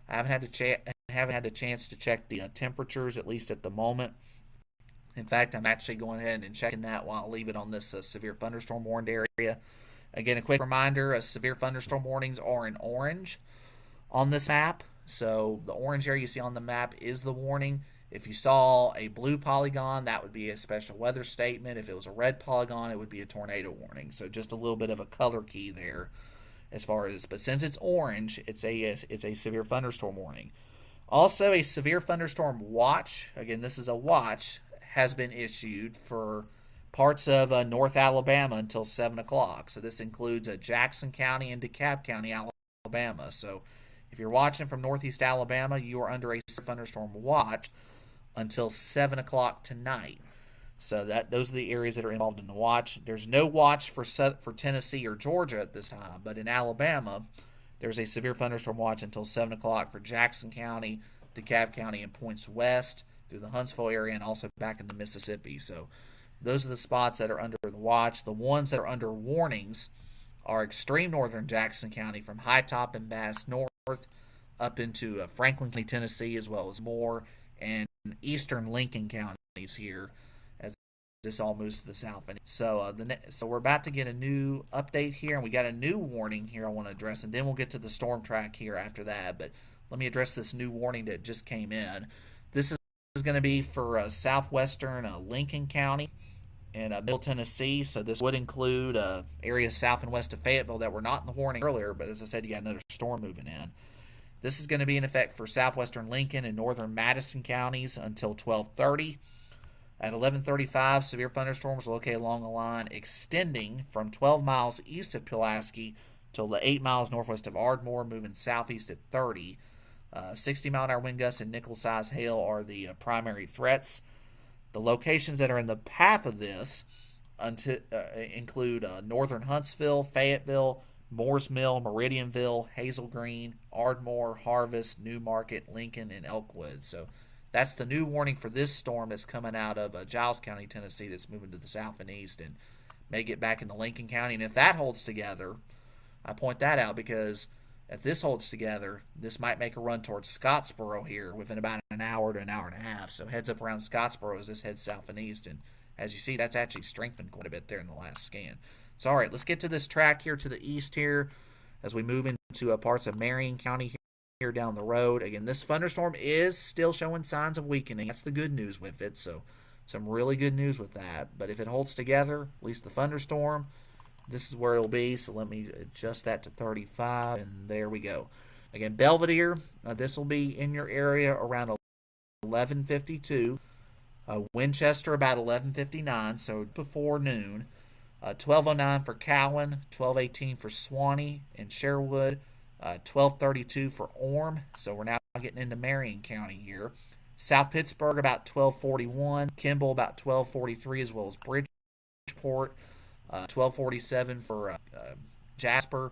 S1: I haven't had the chance to check the temperatures, at least at the moment. In fact, I'm actually going ahead and checking that while I leave it on this severe thunderstorm warned area. Again, a quick reminder, severe thunderstorm warnings are in orange on this map. So the orange area you see on the map is the warning. If you saw a blue polygon, that would be a special weather statement. If it was a red polygon, it would be a tornado warning. So just a little bit of a color key there as far as, but since it's orange, it's a severe thunderstorm warning. Also, a severe thunderstorm watch, again, this is a watch, has been issued for parts of North Alabama until 7 o'clock. So this includes Jackson County and DeKalb County, Alabama. So if you're watching from northeast Alabama, you are under a thunderstorm watch until 7 o'clock tonight. So those are the areas that are involved in the watch. There's no watch for Tennessee or Georgia at this time, but in Alabama, there's a severe thunderstorm watch until 7 o'clock for Jackson County, DeKalb County, and points west through the Huntsville area and also back in the Mississippi. So those are the spots that are under the watch. The ones that are under warnings are extreme northern Jackson County from High Top and Bass North up into Franklin County, Tennessee, as well as Moore, and eastern Lincoln counties here as this all moves to the south. So so we're about to get a new update here, and we got a new warning here I want to address, and then we'll get to the storm track here after that. But let me address this new warning that just came in. This is going to be for southwestern Lincoln County and Middle Tennessee. So this would include areas south and west of Fayetteville that were not in the warning earlier, but as I said, you got another storm moving in. This is going to be in effect for southwestern Lincoln and northern Madison counties until 12:30. At 11:35, severe thunderstorms located along the line extending from 12 miles east of Pulaski till the 8 miles northwest of Ardmore, moving southeast at 30. 60-mile-an-hour wind gusts and nickel-sized hail are the primary threats. The locations that are in the path of this include northern Huntsville, Fayetteville, Moores Mill, Meridianville, Hazel Green, Ardmore, Harvest, Newmarket, Lincoln, and Elkwood. So that's the new warning for this storm that's coming out of Giles County, Tennessee, that's moving to the south and east and may get back into Lincoln County. And if that holds together, I point that out because if this holds together, this might make a run towards Scottsboro here within about an hour to an hour and a half. So heads up around Scottsboro as this heads south and east. And as you see, that's actually strengthened quite a bit there in the last scan. So, all right, let's get to this track here to the east here as we move into parts of Marion County here down the road. Again, this thunderstorm is still showing signs of weakening. That's the good news with it. So some really good news with that. But if it holds together, at least the thunderstorm, this is where it'll be. So let me adjust that to 35, and there we go. Again, Belvedere, this will be in your area around 11:52. Winchester about 11:59, so before noon. 12:09 for Cowan, 12:18 for Suwanee and Sherwood, 12:32 for Orme. So we're now getting into Marion County here. South Pittsburgh about 12:41, Kimball about 12:43, as well as Bridgeport, 12:47 for Jasper.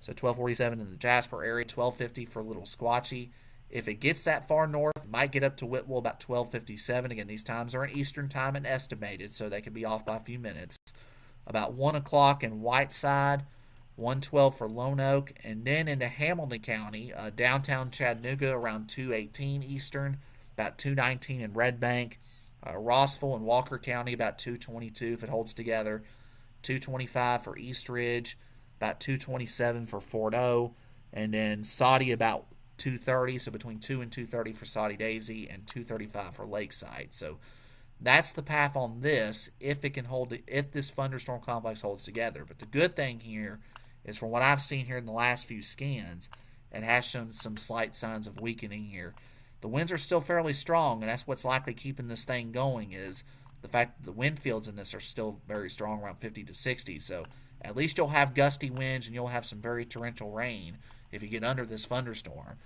S1: So 12:47 in the Jasper area, 12:50 for Little Squatchy. If it gets that far north, it might get up to Whitwell about 12:57. Again, these times are in Eastern time and estimated, so they could be off by a few minutes. About 1 o'clock in Whiteside, 1:12 for Lone Oak, and then into Hamilton County, downtown Chattanooga around 2:18 Eastern, about 2:19 in Red Bank, Rossville and Walker County about 2:22 if it holds together, 2:25 for East Ridge, about 2:27 for Fort O, and then Saudi about 2:30, so between 2 and 2:30 for Saudi Daisy, and 2:35 for Lakeside. So that's the path on this if it can hold it, if this thunderstorm complex holds together. But the good thing here is, from what I've seen here in the last few scans, and has shown some slight signs of weakening here. The winds are still fairly strong, and that's what's likely keeping this thing going is the fact that the wind fields in this are still very strong, around 50 to 60. So at least you'll have gusty winds and you'll have some very torrential rain if you get under this thunderstorm.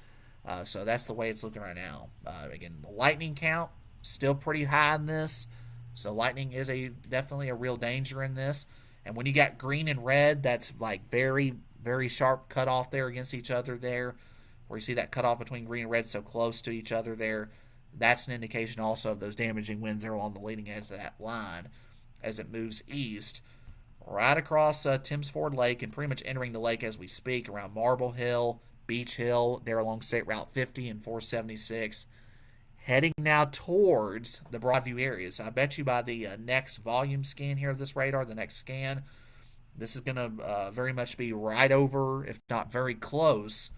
S1: So that's the way it's looking right now. Again, the lightning count still pretty high in this. So lightning is definitely a real danger in this. And when you got green and red, that's like very, very sharp cutoff there against each other there. Where you see that cutoff between green and red so close to each other there. That's an indication also of those damaging winds there along the leading edge of that line as it moves east. Right across Timms Ford Lake and pretty much entering the lake as we speak around Marble Hill, Beach Hill, there along State Route 50 and 476. Heading now towards the Broadview area. So I bet you by the next volume scan here of this radar, the next scan, this is going to very much be right over, if not very close,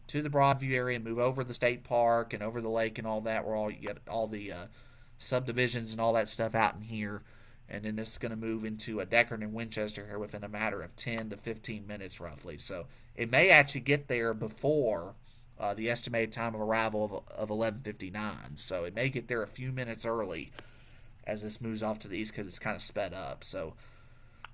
S1: to the Broadview area and move over the state park and over the lake and all that, where you get all the subdivisions and all that stuff out in here. And then this is going to move into a Deckard and Winchester here within a matter of 10 to 15 minutes roughly. So it may actually get there before the estimated time of arrival of 11:59. So it may get there a few minutes early as this moves off to the east because it's kind of sped up. So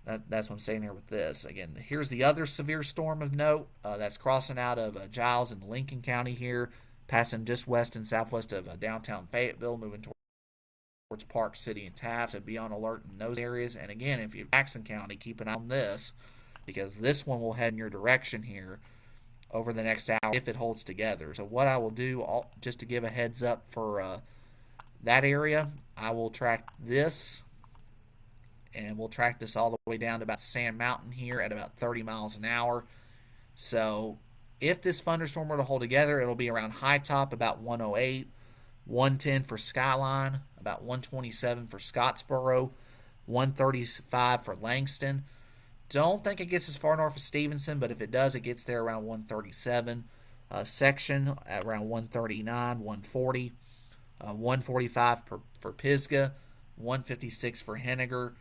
S1: that's what I'm saying here with this. Again, here's the other severe storm of note that's crossing out of Giles and Lincoln County here, passing just west and southwest of downtown Fayetteville, moving towards Park City and Taft. So be on alert in those areas. And again, if you're Jackson County, keep an eye on this because this one will head in your direction here over the next hour if it holds together. So what I will do, just to give a heads up for that area, I will track this, and we'll track this all the way down to about Sand Mountain here at about 30 miles an hour. So if this thunderstorm were to hold together, it'll be around High Top about 108, 110 for Skyline, about 127 for Scottsboro, 135 for Langston. Don't think it gets as far north as Stevenson, but if it does, it gets there around 137. Section at around 139, 140, 145 for Pisgah, 156 for Henniger,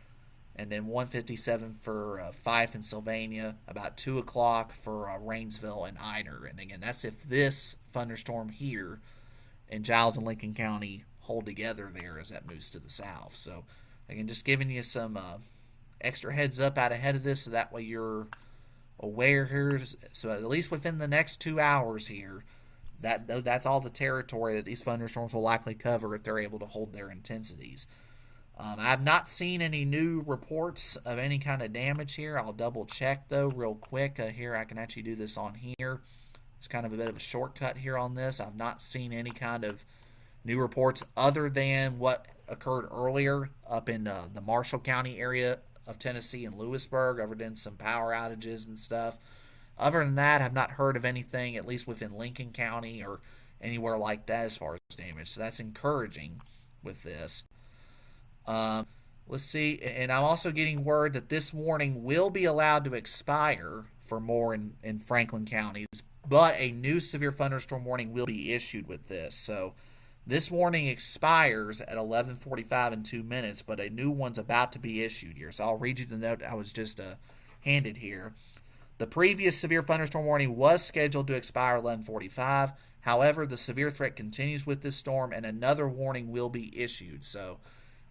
S1: and then 157 for Fife and Sylvania, about 2 o'clock for Rainsville and Eider. And again, that's if this thunderstorm here in Giles and Lincoln County hold together there as that moves to the south. So again, just giving you some extra heads up out ahead of this so that way you're aware here. So at least within the next 2 hours here, that's all the territory that these thunderstorms will likely cover if they're able to hold their intensities. I've not seen any new reports of any kind of damage here. I'll double check though real quick. Here I can actually do this on here. It's kind of a bit of a shortcut here on this. I've not seen any kind of new reports other than what occurred earlier up in the Marshall County area of Tennessee and Lewisburg, over in some power outages and stuff. Other than that, I've not heard of anything, at least within Lincoln County or anywhere like that as far as damage. So that's encouraging with this. Let's see, and I'm also getting word that this warning will be allowed to expire for more in Franklin counties, but a new severe thunderstorm warning will be issued with this. So this warning expires at 11:45 in 2 minutes, but a new one's about to be issued here. So I'll read you the note I was just handed here. The previous severe thunderstorm warning was scheduled to expire 11:45. However, the severe threat continues with this storm, and another warning will be issued. So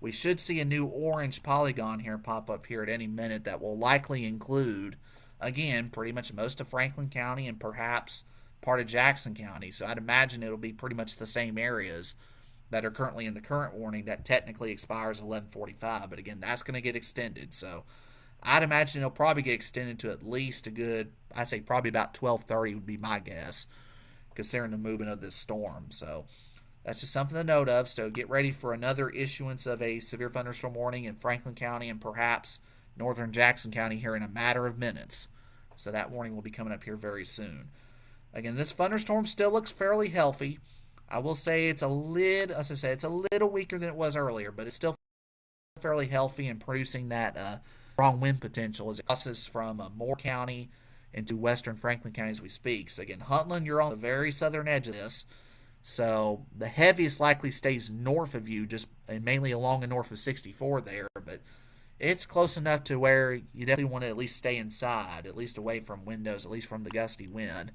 S1: we should see a new orange polygon here pop up here at any minute that will likely include, again, pretty much most of Franklin County and perhaps part of Jackson County. So I'd imagine it'll be pretty much the same areas that are currently in the current warning that technically expires 11:45. But again, that's going to get extended. So I'd imagine it'll probably get extended to at least a good, I'd say probably about 12:30 would be my guess, considering the movement of this storm. So that's just something to note of. So get ready for another issuance of a severe thunderstorm warning in Franklin County and perhaps northern Jackson County here in a matter of minutes. So that warning will be coming up here very soon. Again, this thunderstorm still looks fairly healthy. I will say it's a little, as I said, it's a little weaker than it was earlier, but it's still fairly healthy and producing that strong wind potential as it crosses from Moore County into western Franklin County as we speak. So again, Huntland, you're on the very southern edge of this. So the heaviest likely stays north of you, just and mainly along and north of 64 there, but it's close enough to where you definitely want to at least stay inside, at least away from windows, at least from the gusty wind.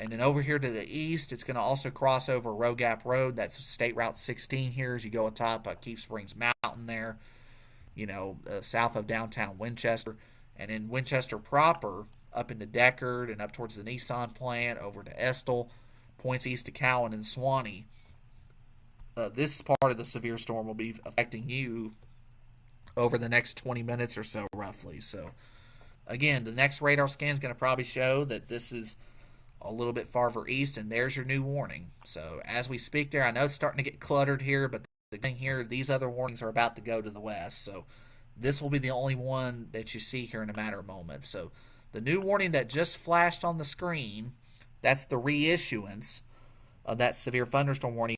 S1: And then over here to the east, it's going to also cross over Roe Gap Road. That's State Route 16 here as you go atop Keith Springs Mountain there, south of downtown Winchester. And in Winchester proper, up into Deckard and up towards the Nissan plant, over to Estill, points east to Cowan and Swanee. This part of the severe storm will be affecting you over the next 20 minutes or so, roughly. So, again, the next radar scan is going to probably show that this is a little bit farther east, and there's your new warning. So, as we speak there, I know it's starting to get cluttered here, but the thing here, these other warnings are about to go to the west. So, this will be the only one that you see here in a matter of moments. So, the new warning that just flashed on the screen, that's the reissuance of that severe thunderstorm warning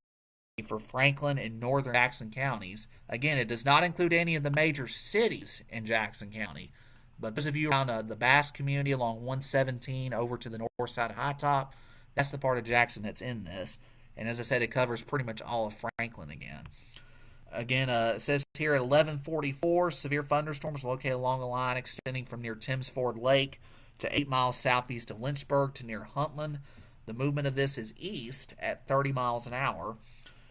S1: for Franklin and northern Jackson counties. Again, it does not include any of the major cities in Jackson County, but those of you around the Bass community along 117 over to the north side of High Top, that's the part of Jackson that's in this. And as I said, it covers pretty much all of Franklin again. Again, it says here at 11:44, severe thunderstorms located along a line extending from near Timms Ford Lake to 8 miles southeast of Lynchburg to near Huntland. The movement of this is east at 30 miles an hour.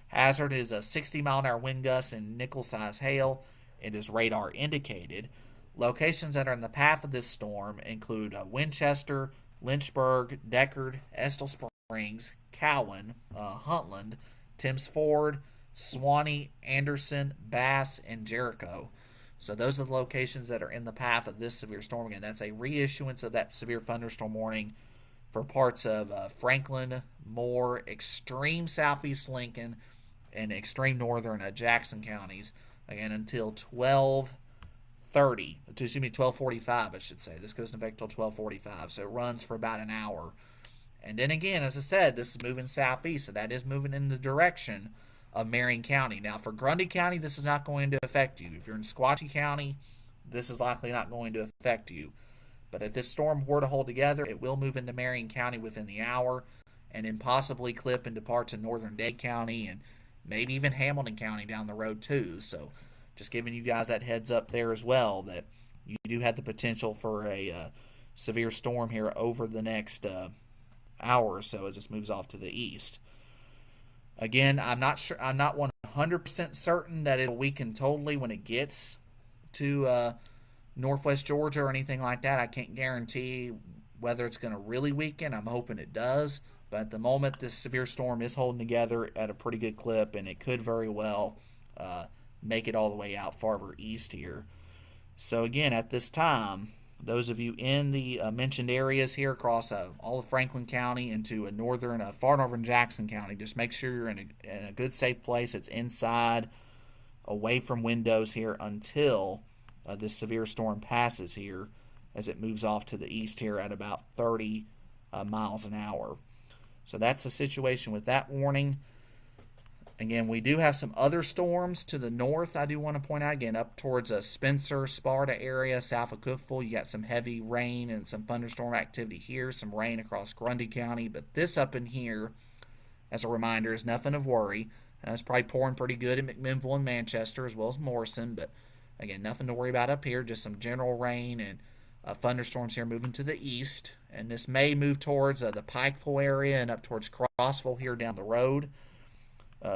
S1: Hazard is a 60-mile-an-hour wind gust and nickel-size hail. It is radar indicated. Locations that are in the path of this storm include Winchester, Lynchburg, Deckard, Estill Springs, Cowan, Huntland, Timms Ford, Swanee, Anderson, Bass, and Jericho. So those are the locations that are in the path of this severe storm. Again, that's a reissuance of that severe thunderstorm warning for parts of Franklin, Moore, extreme southeast Lincoln, and extreme northern Jackson counties. Again, until 12:45, I should say. This goes into effect until 12:45, so it runs for about an hour. And then again, as I said, this is moving southeast, so that is moving in the direction of Marion County. Now, for Grundy County, this is not going to affect you. If you're in Sequatchie County, this is likely not going to affect you. But if this storm were to hold together, it will move into Marion County within the hour, and then possibly clip into parts of northern Dade County and maybe even Hamilton County down the road too. So just giving you guys that heads up there as well, that you do have the potential for a severe storm here over the next hour or so as this moves off to the east. Again, I'm not 100% certain that it'll weaken totally when it gets to northwest Georgia or anything like that. I can't guarantee whether it's going to really weaken. I'm hoping it does. But at the moment, this severe storm is holding together at a pretty good clip, and it could very well make it all the way out farther east here. So again, at this time, those of you in the mentioned areas here across all of Franklin County into a far northern Jackson County, just make sure you're in a good, safe place. It's inside, away from windows here until this severe storm passes here as it moves off to the east here at about 30 miles an hour. So that's the situation with that warning. Again, we do have some other storms to the north. I do want to point out again up towards Spencer, Sparta area, south of Cookeville. You got some heavy rain and some thunderstorm activity here. Some rain across Grundy County, but this up in here, as a reminder, is nothing of worry. It's probably pouring pretty good in McMinnville and Manchester as well as Morrison, but again, nothing to worry about up here. Just some general rain and thunderstorms here moving to the east, and this may move towards the Pikeville area and up towards Crossville here down the road.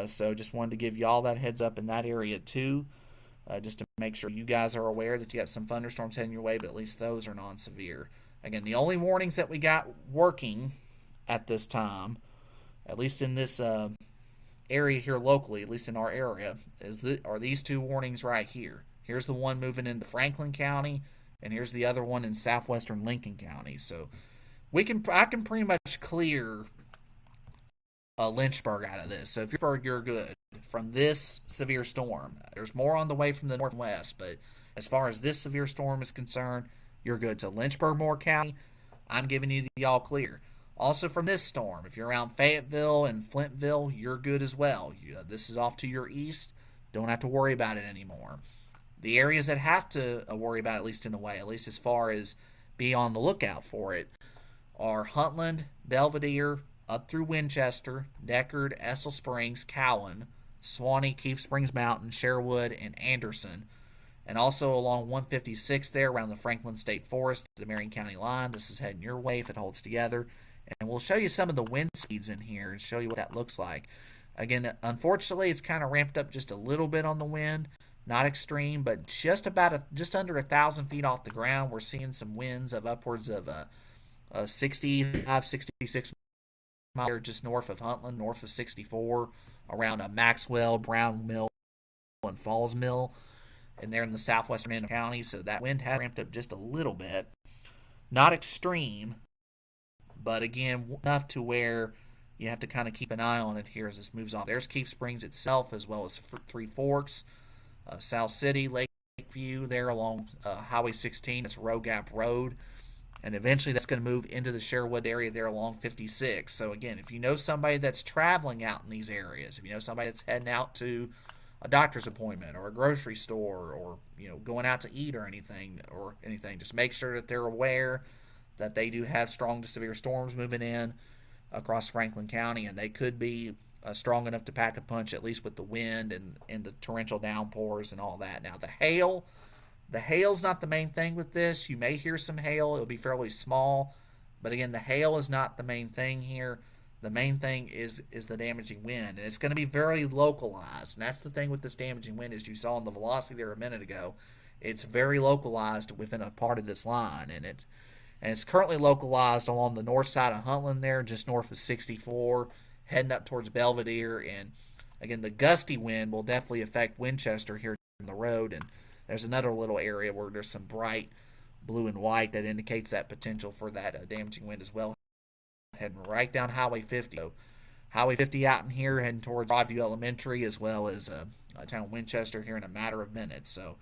S1: So just wanted to give you all that heads up in that area too, just to make sure you guys are aware that you got some thunderstorms heading your way, but at least those are non-severe. Again, the only warnings that we got working at this time, at least in this area here locally, at least in our area, are these two warnings right here. Here's the one moving into Franklin County, and here's the other one in southwestern Lincoln County. So I can pretty much clear Lynchburg out of this. So if you're good from this severe storm. There's more on the way from the northwest, but as far as this severe storm is concerned, you're good. So Lynchburg, Moore County, I'm giving you the all clear. Also from this storm, if you're around Fayetteville and Flintville, you're good as well. This is off to your east. Don't have to worry about it anymore. The areas that have to worry about it, at least in a way, at least as far as be on the lookout for it, are Huntland, Belvedere, up through Winchester, Deckard, Estill Springs, Cowan, Swanee, Keith Springs Mountain, Sherwood, and Anderson. And also along 156 there around the Franklin State Forest, the Marion County line. This is heading your way if it holds together. And we'll show you some of the wind speeds in here and show you what that looks like. Again, unfortunately, it's kind of ramped up just a little bit on the wind. Not extreme, but just under 1,000 feet off the ground. We're seeing some winds of upwards of 65, 66 miles just north of Huntland, north of 64, around Maxwell, Brown Mill, and Falls Mill, and they're in the southwestern end of the county. So that wind has ramped up just a little bit. Not extreme, but again, enough to where you have to kind of keep an eye on it here as this moves on. There's Keith Springs itself, as well as Three Forks, South City, Lakeview, there along Highway 16. It's Roe Gap Road. And eventually that's going to move into the Sherwood area there along 56. So again, if you know somebody that's traveling out in these areas, if you know somebody that's heading out to a doctor's appointment or a grocery store, or going out to eat or anything, just make sure that they're aware that they do have strong to severe storms moving in across Franklin County, and they could be strong enough to pack a punch, at least with the wind and the torrential downpours and all that. Now the hail's not the main thing with this. You may hear some hail. It'll be fairly small. But again, the hail is not the main thing here. The main thing is the damaging wind. And it's going to be very localized. And that's the thing with this damaging wind, as you saw in the velocity there a minute ago. It's very localized within a part of this line. And it's currently localized along the north side of Huntland there, just north of 64, heading up towards Belvedere. And again, the gusty wind will definitely affect Winchester here on the road. And there's another little area where there's some bright blue and white that indicates that potential for that damaging wind as well. Heading right down Highway 50. So Highway 50 out in here, heading towards Broadview Elementary, as well as town Winchester here in a matter of minutes. So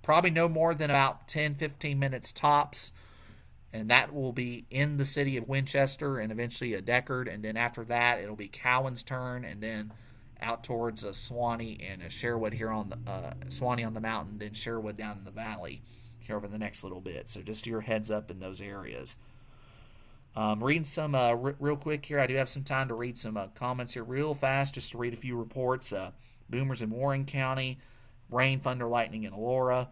S1: probably no more than about 10-15 minutes tops. And that will be in the city of Winchester and eventually Deckard. And then after that, it'll be Cowan's turn, and then out towards Suwanee and Sherwood here on the Suwanee on the mountain, then Sherwood down in the valley here over the next little bit. So just your heads up in those areas. Reading some real quick here. I do have some time to read some comments here real fast, just to read a few reports. Boomers in Warren County, rain, thunder, lightning in Aurora.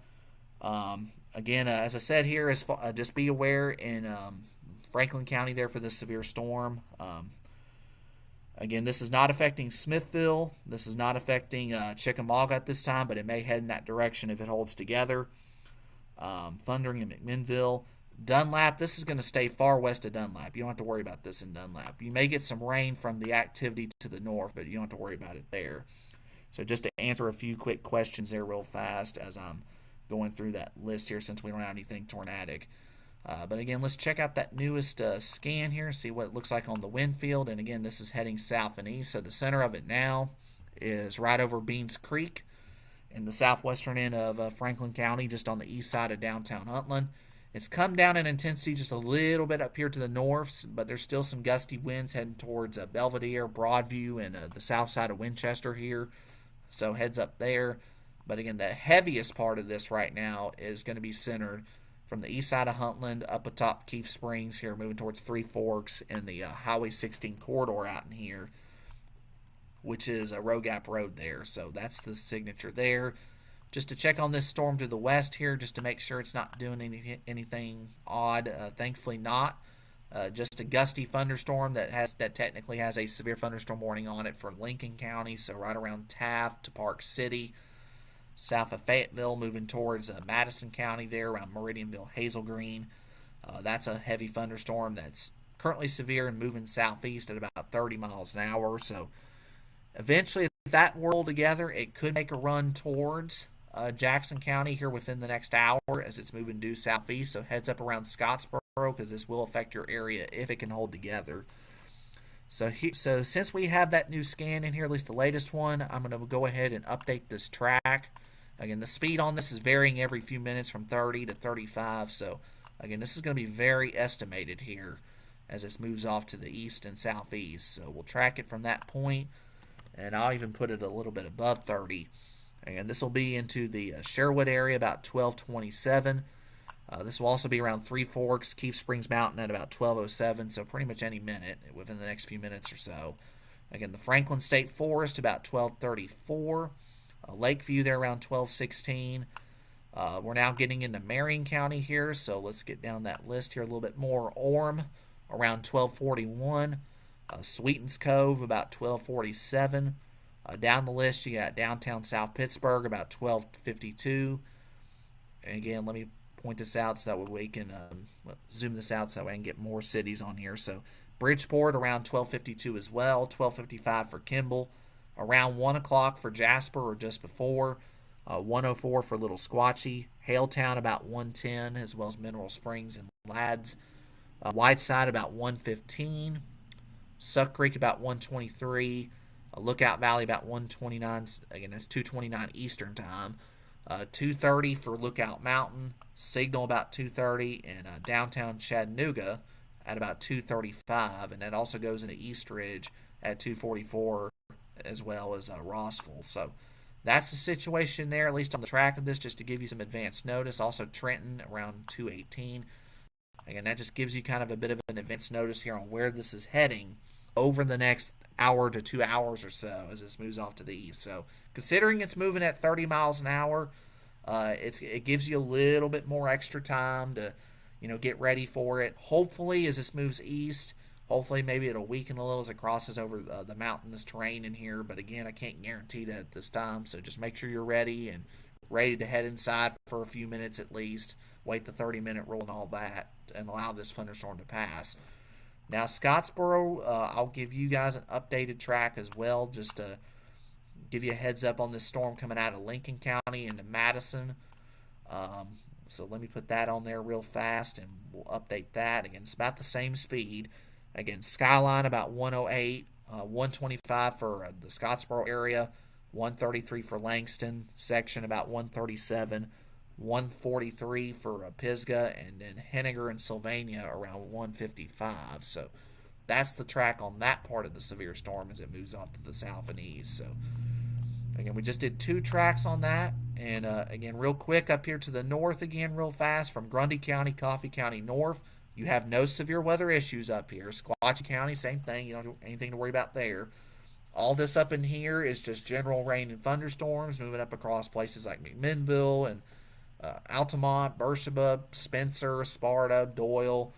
S1: Again, as I said here, just be aware in Franklin County there for this severe storm. Again, this is not affecting Smithville. This is not affecting Chickamauga at this time, but it may head in that direction if it holds together. Thundering in McMinnville. Dunlap, this is going to stay far west of Dunlap. You don't have to worry about this in Dunlap. You may get some rain from the activity to the north, but you don't have to worry about it there. So just to answer a few quick questions there real fast as I'm going through that list here, since we don't have anything tornadic. But again, let's check out that newest scan here, see what it looks like on the wind field. And again, this is heading south and east. So the center of it now is right over Beans Creek in the southwestern end of Franklin County, just on the east side of downtown Huntland. It's come down in intensity just a little bit up here to the north, but there's still some gusty winds heading towards Belvedere, Broadview, and the south side of Winchester here. So heads up there. But again, the heaviest part of this right now is going to be centered from the east side of Huntland up atop Keith Springs here, moving towards Three Forks and the Highway 16 corridor out in here, which is a Roe Gap Road there. So that's the signature there. Just to check on this storm to the west here, just to make sure it's not doing anything odd. Thankfully not. Just a gusty thunderstorm that technically has a severe thunderstorm warning on it for Lincoln County, so right around Taft to Park City. South of Fayetteville, moving towards Madison County there around Meridianville, Hazel Green. That's a heavy thunderstorm that's currently severe and moving southeast at about 30 miles an hour. So eventually, if that whirl together, it could make a run towards Jackson County here within the next hour as it's moving due southeast. So heads up around Scottsboro, because this will affect your area if it can hold together. So since we have that new scan in here, at least the latest one, I'm going to go ahead and update this track. Again, the speed on this is varying every few minutes from 30 to 35. So again, this is going to be very estimated here as this moves off to the east and southeast. So we'll track it from that point, and I'll even put it a little bit above 30. And this will be into the Sherwood area about 1227. This will also be around Three Forks, Keith Springs Mountain at about 1207, so pretty much any minute within the next few minutes or so. Again, the Franklin State Forest about 1234. Lakeview there around 1216. We're now getting into Marion County here, so let's get down that list here a little bit more. Orem around 1241. Sweetens Cove about 1247. Down the list, you got downtown South Pittsburgh about 1252. And again, let me point this out so that we can zoom this out so I can get more cities on here. So Bridgeport around 1252 as well. 1255 for Kimball. Around 1 o'clock for Jasper or just before. 104 for Little Squatchy. Haletown about 110, as well as Mineral Springs and Lads. Whiteside about 115. Suck Creek about 123. Lookout Valley about 129. Again, that's 229 Eastern Time. 2:30 for Lookout Mountain. Signal about 2:30, and downtown Chattanooga at about 2:35, and that also goes into East Ridge at 2:44, as well as Rossville. So that's the situation there, at least on the track of this, just to give you some advance notice. Also Trenton around 2:18. Again, that just gives you kind of a bit of an advance notice here on where this is heading over the next hour to 2 hours or so as this moves off to the east. So considering it's moving at 30 miles an hour, it gives you a little bit more extra time to get ready for it. Hopefully, as this moves east, hopefully maybe it'll weaken a little as it crosses over the mountainous terrain in here. But again, I can't guarantee that at this time. So just make sure you're ready and ready to head inside for a few minutes at least. Wait the 30-minute rule and all that, and allow this thunderstorm to pass. Now, Scottsboro, I'll give you guys an updated track as well, just to give you a heads up on this storm coming out of Lincoln County into Madison. So let me put that on there real fast, and we'll update that. Again, it's about the same speed. Again, Skyline about 108, 125 for the Scottsboro area, 133 for Langston section about 137, 143 for Pisgah, and then Henniger and Sylvania around 155. So that's the track on that part of the severe storm as it moves off to the south and east. So again, we just did 2 tracks on that. And again, real quick up here to the north again, real fast, from Grundy County, Coffee County north, you have no severe weather issues up here. Squatchy County, same thing. You don't have anything to worry about there. All this up in here is just general rain and thunderstorms moving up across places like McMinnville and Altamont, Beersheba, Spencer, Sparta, Doyle,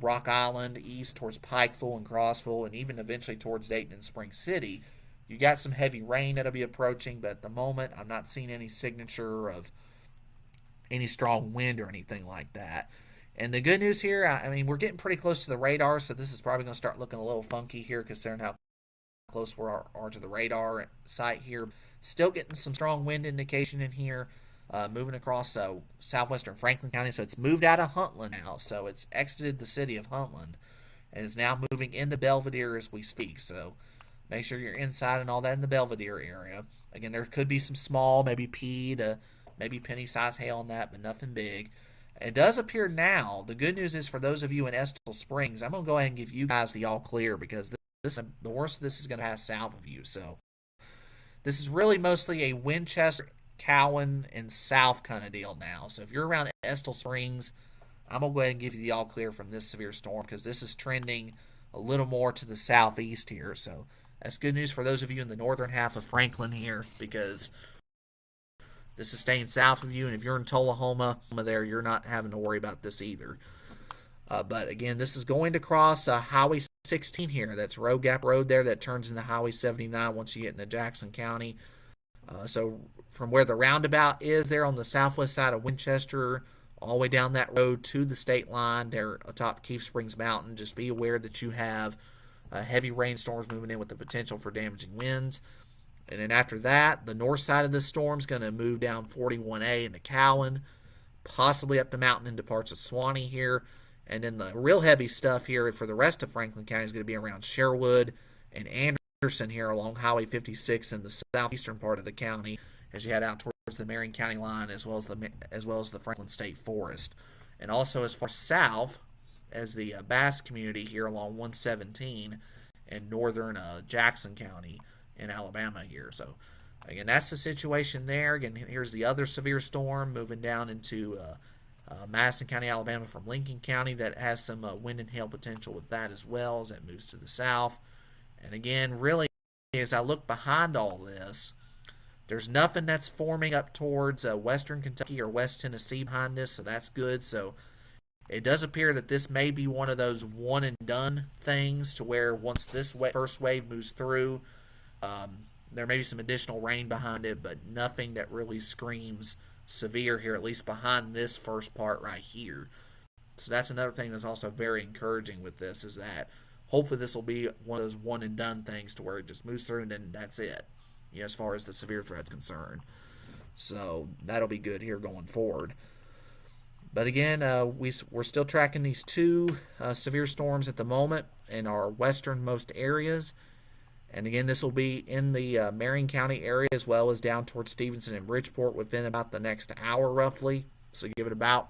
S1: Rock Island, east towards Pikeville and Crossville, and even eventually towards Dayton and Spring City. You got some heavy rain that'll be approaching, but at the moment, I'm not seeing any signature of any strong wind or anything like that. And the good news here, I mean, we're getting pretty close to the radar, so this is probably going to start looking a little funky here considering how close we are to the radar site here. Still getting some strong wind indication in here, moving across southwestern Franklin County. So it's moved out of Huntland now, so it's exited the city of Huntland and is now moving into Belvidere as we speak. So make sure you're inside and all that in the Belvidere area. Again, there could be some small, maybe pea to maybe penny-sized hail on that, but nothing big. It does appear now. The good news is for those of you in Estill Springs, I'm going to go ahead and give you guys the all clear because the worst of this is going to pass south of you. So this is really mostly a Winchester, Cowan, and south kind of deal now. So if you're around Estill Springs, I'm going to go ahead and give you the all clear from this severe storm because this is trending a little more to the southeast here. So that's good news for those of you in the northern half of Franklin here because this is staying south of you, and if you're in Tullahoma there, you're not having to worry about this either. But again, this is going to cross Highway 16 here. That's Road Gap Road there that turns into Highway 79 once you get into Jackson County. So from where the roundabout is there on the southwest side of Winchester, all the way down that road to the state line there atop Keith Springs Mountain, just be aware that you have heavy rainstorms moving in with the potential for damaging winds. And then after that, the north side of this storm is going to move down 41A into Cowan, possibly up the mountain into parts of Suwanee here. And then the real heavy stuff here for the rest of Franklin County is going to be around Sherwood and Anderson here along Highway 56 in the southeastern part of the county as you head out towards the Marion County line as well as the Franklin State Forest. And also as far south as the Bass community here along 117 in northern Jackson County in Alabama here. So again, that's the situation there. Again, here's the other severe storm moving down into Madison County, Alabama from Lincoln County that has some wind and hail potential with that as well as it moves to the south. And again, really, as I look behind all this, there's nothing that's forming up towards western Kentucky or West Tennessee behind this, so that's good. So It does appear that this may be one of those one and done things to where once this first wave moves through, there may be some additional rain behind it, but nothing that really screams severe here, at least behind this first part right here. So that's another thing that's also very encouraging with this, is that hopefully this will be one of those one and done things to where it just moves through and then that's it, as far as the severe threat's concerned. So that'll be good here going forward. But again, we're still tracking these two severe storms at the moment in our westernmost areas. And again, this will be in the Marion County area as well as down towards Stevenson and Bridgeport within about the next hour roughly. So give it about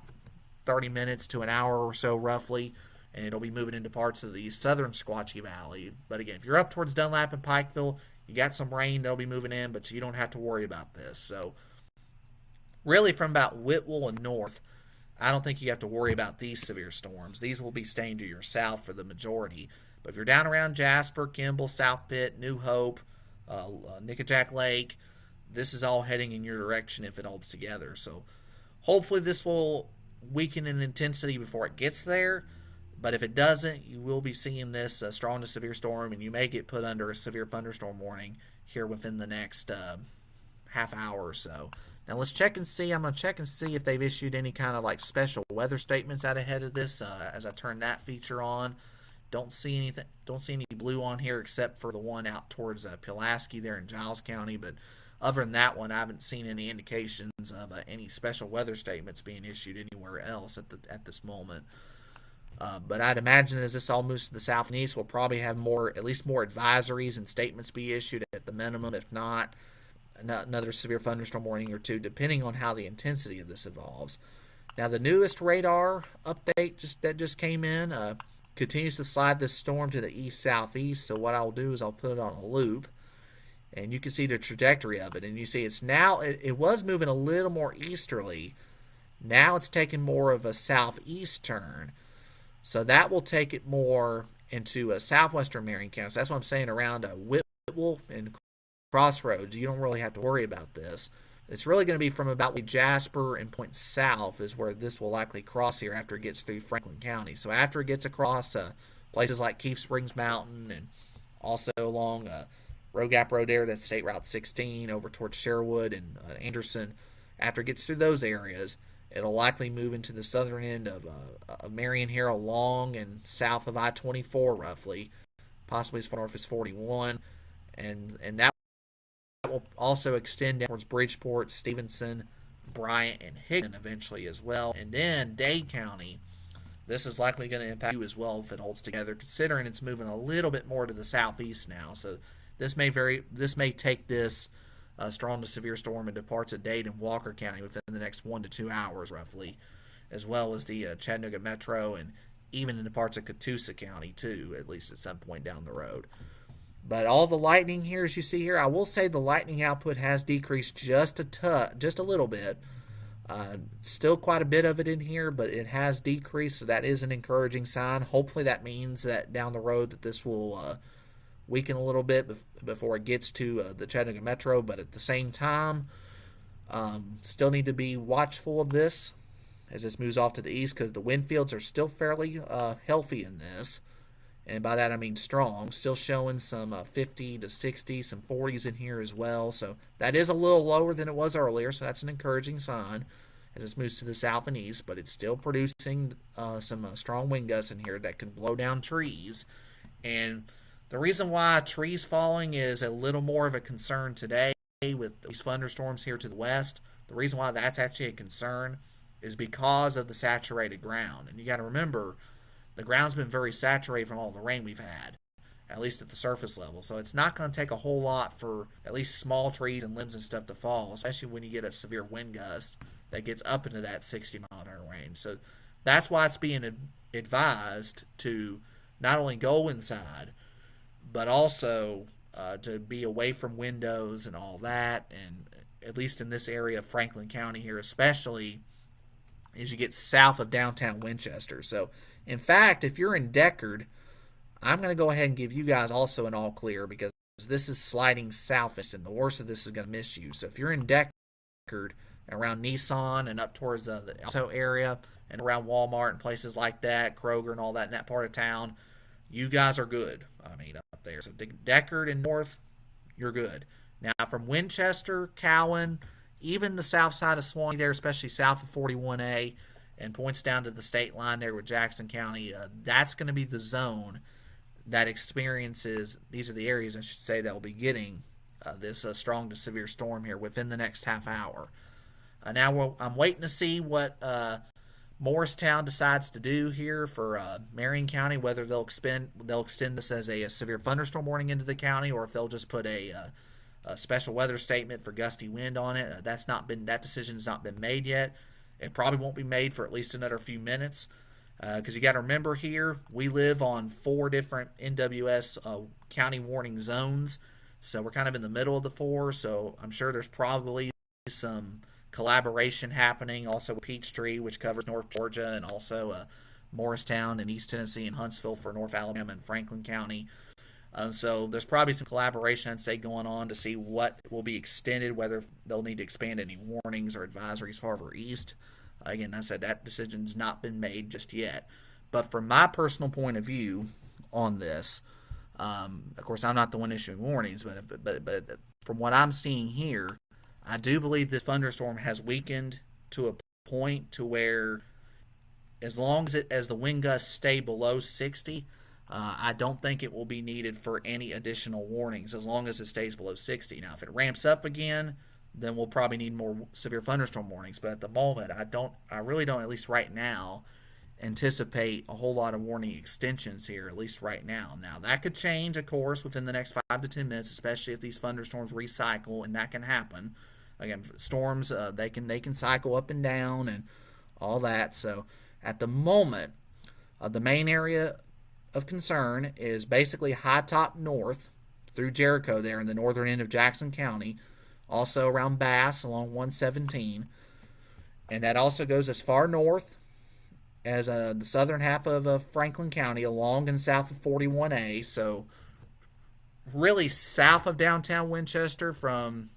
S1: 30 minutes to an hour or so roughly, and it'll be moving into parts of the southern Sequatchie Valley. But again, if you're up towards Dunlap and Pikeville, you got some rain that'll be moving in, but you don't have to worry about this. So really from about Whitwell and north, I don't think you have to worry about these severe storms. These will be staying to your south for the majority. But if you're down around Jasper, Kimball, South Pitt, New Hope, Nickajack Lake, this is all heading in your direction if it holds together. So hopefully this will weaken in intensity before it gets there. But if it doesn't, you will be seeing this strong to severe storm, and you may get put under a severe thunderstorm warning here within the next half hour or so. Now let's check and see. I'm going to check and see if they've issued any kind of like special weather statements out ahead of this as I turn that feature on. Don't see anything. Don't see any blue on here except for the one out towards Pulaski there in Giles County. But other than that one, I haven't seen any indications of any special weather statements being issued anywhere else at this moment. But I'd imagine as this all moves to the south and east, we'll probably have at least more advisories and statements be issued at the minimum, if not another severe thunderstorm warning or two, depending on how the intensity of this evolves. Now, the newest radar update that just came in continues to slide this storm to the east-southeast. So what I'll do is I'll put it on a loop, and you can see the trajectory of it. And you see it's now, it was moving a little more easterly. Now it's taking more of a southeast turn. So that will take it more into a southwestern Marion County. So that's what I'm saying, around Whitwell and Crossroads. You don't really have to worry about this. It's really going to be from about Jasper and point south is where this will likely cross here after it gets through Franklin County. So after it gets across places like Keith Springs Mountain and also along Road Gap Road there, that's State Route 16 over towards Sherwood and Anderson, after it gets through those areas, it'll likely move into the southern end of Marion here along and south of I-24 roughly, possibly as far north as 41, and that will also extend down towards Bridgeport, Stevenson, Bryant, and Higdon eventually as well. And then Dade County, this is likely going to impact you as well if it holds together, considering it's moving a little bit more to the southeast now. So this may take this strong to severe storm into parts of Dade and Walker County within the next 1 to 2 hours roughly, as well as the Chattanooga Metro and even into parts of Catoosa County too, at least at some point down the road. But all the lightning here, as you see here, I will say the lightning output has decreased just a little bit. Still quite a bit of it in here, but it has decreased, so that is an encouraging sign. Hopefully that means that down the road that this will weaken a little bit before it gets to the Chattanooga Metro. But at the same time, still need to be watchful of this as this moves off to the east, because the wind fields are still fairly healthy in this. And by that I mean strong, still showing some 50 to 60, some 40s in here as well. So that is a little lower than it was earlier, so that's an encouraging sign as this moves to the south and east. But it's still producing some strong wind gusts in here that can blow down trees. And the reason why trees falling is a little more of a concern today with these thunderstorms here to the west, the reason why that's actually a concern is because of the saturated ground. And you got to remember, the ground's been very saturated from all the rain we've had, at least at the surface level. So it's not going to take a whole lot for at least small trees and limbs and stuff to fall, especially when you get a severe wind gust that gets up into that 60-mile-an-hour range. So that's why it's being advised to not only go inside, but also to be away from windows and all that. And at least in this area of Franklin County here, especially as you get south of downtown Winchester. So in fact, if you're in Deckard, I'm going to go ahead and give you guys also an all clear, because this is sliding southeast, and the worst of this is going to miss you. So if you're in Deckard, around Nissan and up towards the Alto area, and around Walmart and places like that, Kroger and all that in that part of town, you guys are good. I mean, up there. So Deckard and north, you're good. Now from Winchester, Cowan, even the south side of Suwanee there, especially south of 41A, and points down to the state line there with Jackson County, that's going to be the zone that experiences, these are the areas I should say that will be getting this strong to severe storm here within the next half hour. Now I'm waiting to see what Morristown decides to do here for Marion County, whether they'll extend this as a severe thunderstorm warning into the county, or if they'll just put a special weather statement for gusty wind on it. That decision's not been made yet. It probably won't be made for at least another few minutes, because you got to remember here we live on 4 different NWS county warning zones, so we're kind of in the middle of the 4. So I'm sure there's probably some collaboration happening also with Peachtree, which covers North Georgia, and also Morristown and East Tennessee and Huntsville for North Alabama and Franklin County. So there's probably some collaboration, I'd say, going on to see what will be extended, whether they'll need to expand any warnings or advisories farther east. Again, I said that decision's not been made just yet. But from my personal point of view on this, of course, I'm not the one issuing warnings, but from what I'm seeing here, I do believe this thunderstorm has weakened to a point to where, as long as the wind gusts stay below 60, I don't think it will be needed for any additional warnings as long as it stays below 60. Now, if it ramps up again, then we'll probably need more severe thunderstorm warnings. But at the moment, I really don't, at least right now, anticipate a whole lot of warning extensions here, at least right now. Now, that could change, of course, within the next 5 to 10 minutes, especially if these thunderstorms recycle, and that can happen. Again, storms, they can cycle up and down and all that. So at the moment, the main area of concern is basically high top north through Jericho there in the northern end of Jackson County, also around Bass along 117, and that also goes as far north as the southern half of Franklin County along and south of 41A. So really south of downtown Winchester from,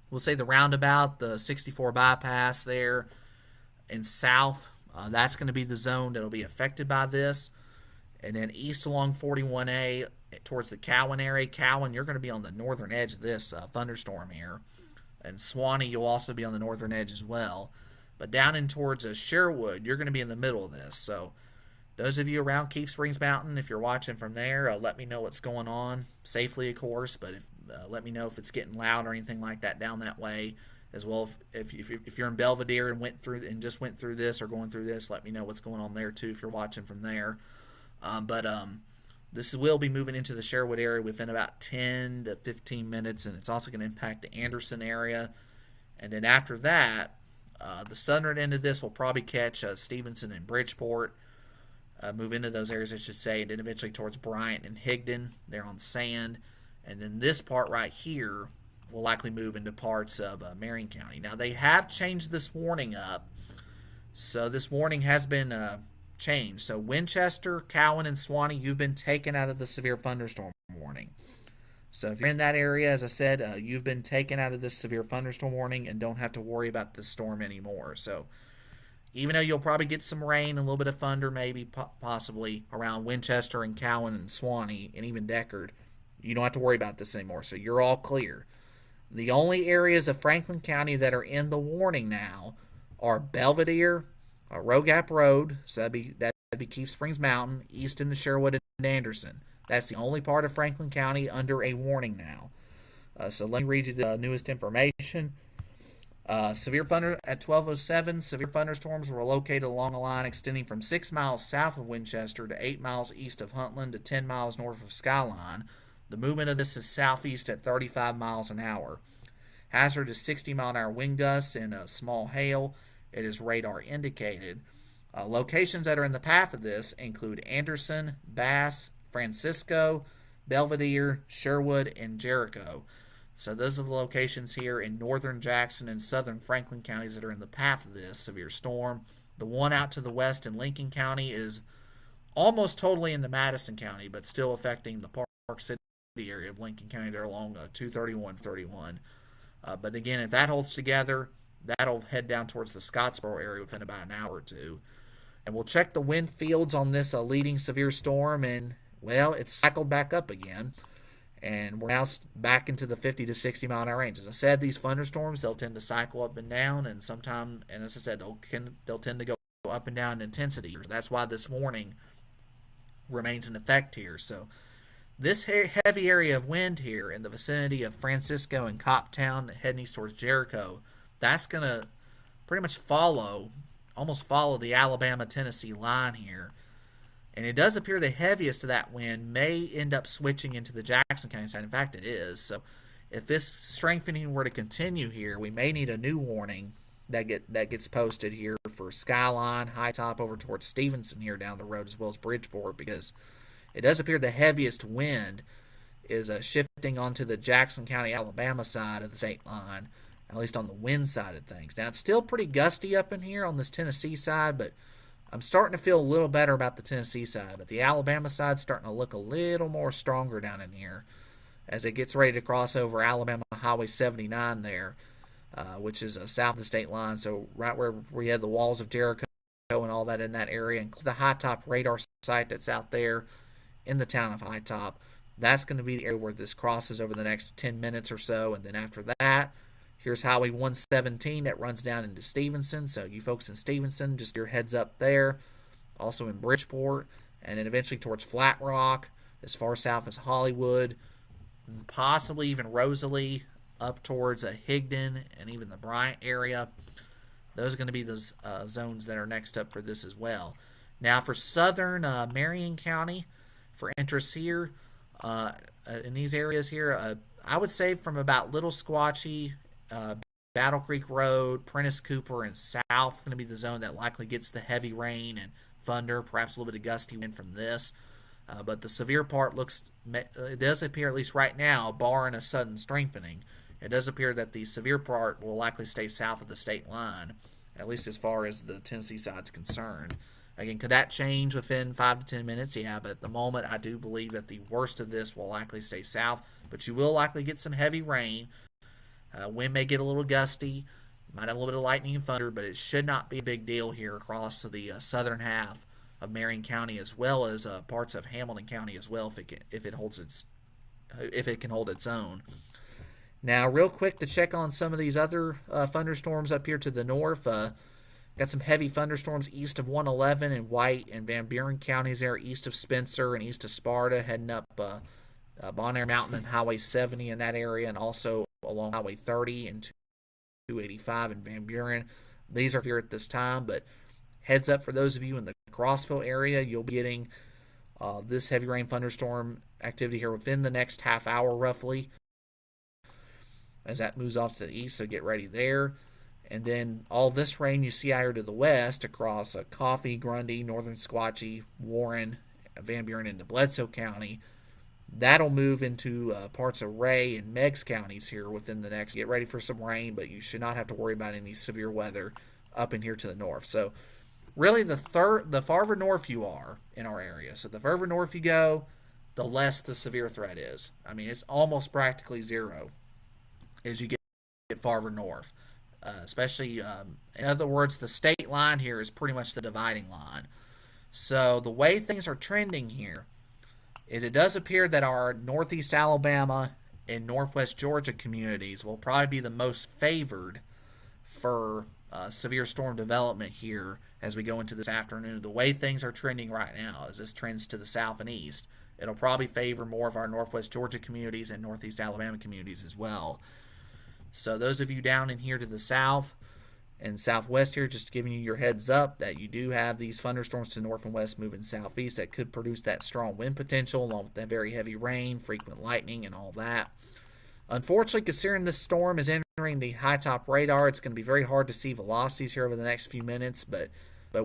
S1: we'll say, the roundabout, the 64 bypass there, and south, that's going to be the zone that will be affected by this. And then east along 41A towards the Cowan area. Cowan, you're going to be on the northern edge of this thunderstorm here. And Suwanee, you'll also be on the northern edge as well. But down in towards Sherwood, you're going to be in the middle of this. So those of you around Keith Springs Mountain, if you're watching from there, let me know what's going on. Safely, of course, but let me know if it's getting loud or anything like that down that way. As well, if you're in Belvedere and just went through this or going through this, let me know what's going on there too if you're watching from there. This will be moving into the Sherwood area within about 10 to 15 minutes, and it's also going to impact the Anderson area. And then after that, the southern end of this will probably catch Stevenson and Bridgeport, move into those areas, I should say, and then eventually towards Bryant and Higdon. They're on sand. And then this part right here will likely move into parts of Marion County. Now, they have changed this warning up. So this warning has been changed. So Winchester, Cowan, and Suwanee, you've been taken out of the severe thunderstorm warning. So if you're in that area, as I said, you've been taken out of this severe thunderstorm warning and don't have to worry about this storm anymore. So even though you'll probably get some rain, a little bit of thunder maybe, possibly, around Winchester and Cowan and Suwanee and even Deckard, you don't have to worry about this anymore. So you're all clear. The only areas of Franklin County that are in the warning now are Belvedere, Roe Gap Road, so that'd be Keith Springs Mountain, east into Sherwood and Anderson. That's the only part of Franklin County under a warning now. So let me read you the newest information. Severe thunder at 12:07. Severe thunderstorms were located along a line extending from 6 miles south of Winchester to 8 miles east of Huntland to 10 miles north of Skyline. The movement of this is southeast at 35 miles an hour. Hazard is 60-mile-an-hour wind gusts and small hail. It is radar indicated. Locations that are in the path of this include Anderson, Bass, Francisco, Belvedere, Sherwood, and Jericho. So those are the locations here in northern Jackson and southern Franklin counties that are in the path of this severe storm. The one out to the west in Lincoln County is almost totally into Madison County, but still affecting the Park City area of Lincoln County. They're along 231-31. But again, if that holds together, that'll head down towards the Scottsboro area within about an hour or two. And we'll check the wind fields on this leading severe storm, and well, it's cycled back up again. And we're now back into the 50 to 60 mile an hour range. As I said, these thunderstorms, they'll tend to cycle up and down, and sometimes, and as I said, they'll tend to go up and down in intensity. That's why this warning remains in effect here. So this heavy area of wind here in the vicinity of Francisco and Coptown heading east towards Jericho, that's going to pretty much almost follow the Alabama-Tennessee line here. And it does appear the heaviest of that wind may end up switching into the Jackson County side. In fact, it is. So if this strengthening were to continue here, we may need a new warning that gets posted here for Skyline, High Top over towards Stevenson here down the road, as well as Bridgeport, because it does appear the heaviest wind is shifting onto the Jackson County, Alabama side of the state line, at least on the wind side of things. Now, it's still pretty gusty up in here on this Tennessee side, but I'm starting to feel a little better about the Tennessee side. But the Alabama side's starting to look a little more stronger down in here as it gets ready to cross over Alabama Highway 79 there, which is south of the state line. So right where we had the walls of Jericho and all that in that area, and the High Top radar site that's out there in the town of High Top, that's going to be the area where this crosses over the next 10 minutes or so. And then after that, here's Highway 117 that runs down into Stevenson. So you folks in Stevenson, just your heads up there. Also in Bridgeport, and then eventually towards Flat Rock, as far south as Hollywood, possibly even Rosalie, up towards Higdon and even the Bryant area. Those are going to be the zones that are next up for this as well. Now for southern Marion County, for interest here, in these areas here, I would say from about Little Squatchy, Battle Creek Road, Prentice Cooper, and south going to be the zone that likely gets the heavy rain and thunder, perhaps a little bit of gusty wind from this. But the severe part it does appear, at least right now, barring a sudden strengthening, it does appear that the severe part will likely stay south of the state line, at least as far as the Tennessee side is concerned. Again, could that change within 5 to 10 minutes? Yeah, but at the moment, I do believe that the worst of this will likely stay south, but you will likely get some heavy rain. Wind may get a little gusty, might have a little bit of lightning and thunder, but it should not be a big deal here across the southern half of Marion County, as well as parts of Hamilton County as well, if it can hold its own. Now, real quick to check on some of these other thunderstorms up here to the north. Got some heavy thunderstorms east of 111 in White and Van Buren counties there, east of Spencer and east of Sparta, heading up Bonaire Mountain and Highway 70 in that area, and also along Highway 30 and 285 in Van Buren. These are here at this time, but heads up for those of you in the Crossville area, you'll be getting this heavy rain thunderstorm activity here within the next half hour roughly, as that moves off to the east, so get ready there. And then all this rain you see out here to the west across Coffee, Grundy, Northern Squatchy, Warren, Van Buren into Bledsoe County, that'll move into parts of Ray and Meigs counties here within the next. Get ready for some rain, but you should not have to worry about any severe weather up in here to the north. So really the farther north you are in our area, so the further north you go, the less the severe threat is. I mean, it's almost practically zero as you get farther north. Especially, in other words, the state line here is pretty much the dividing line. So the way things are trending here is it does appear that our northeast Alabama and northwest Georgia communities will probably be the most favored for severe storm development here as we go into this afternoon. The way things are trending right now, as this trends to the south and east, it'll probably favor more of our northwest Georgia communities and northeast Alabama communities as well. So those of you down in here to the south and southwest here, just giving you your heads up that you do have these thunderstorms to north and west moving southeast that could produce that strong wind potential along with that very heavy rain, frequent lightning, and all that. Unfortunately, considering this storm is entering the high top radar, it's going to be very hard to see velocities here over the next few minutes, but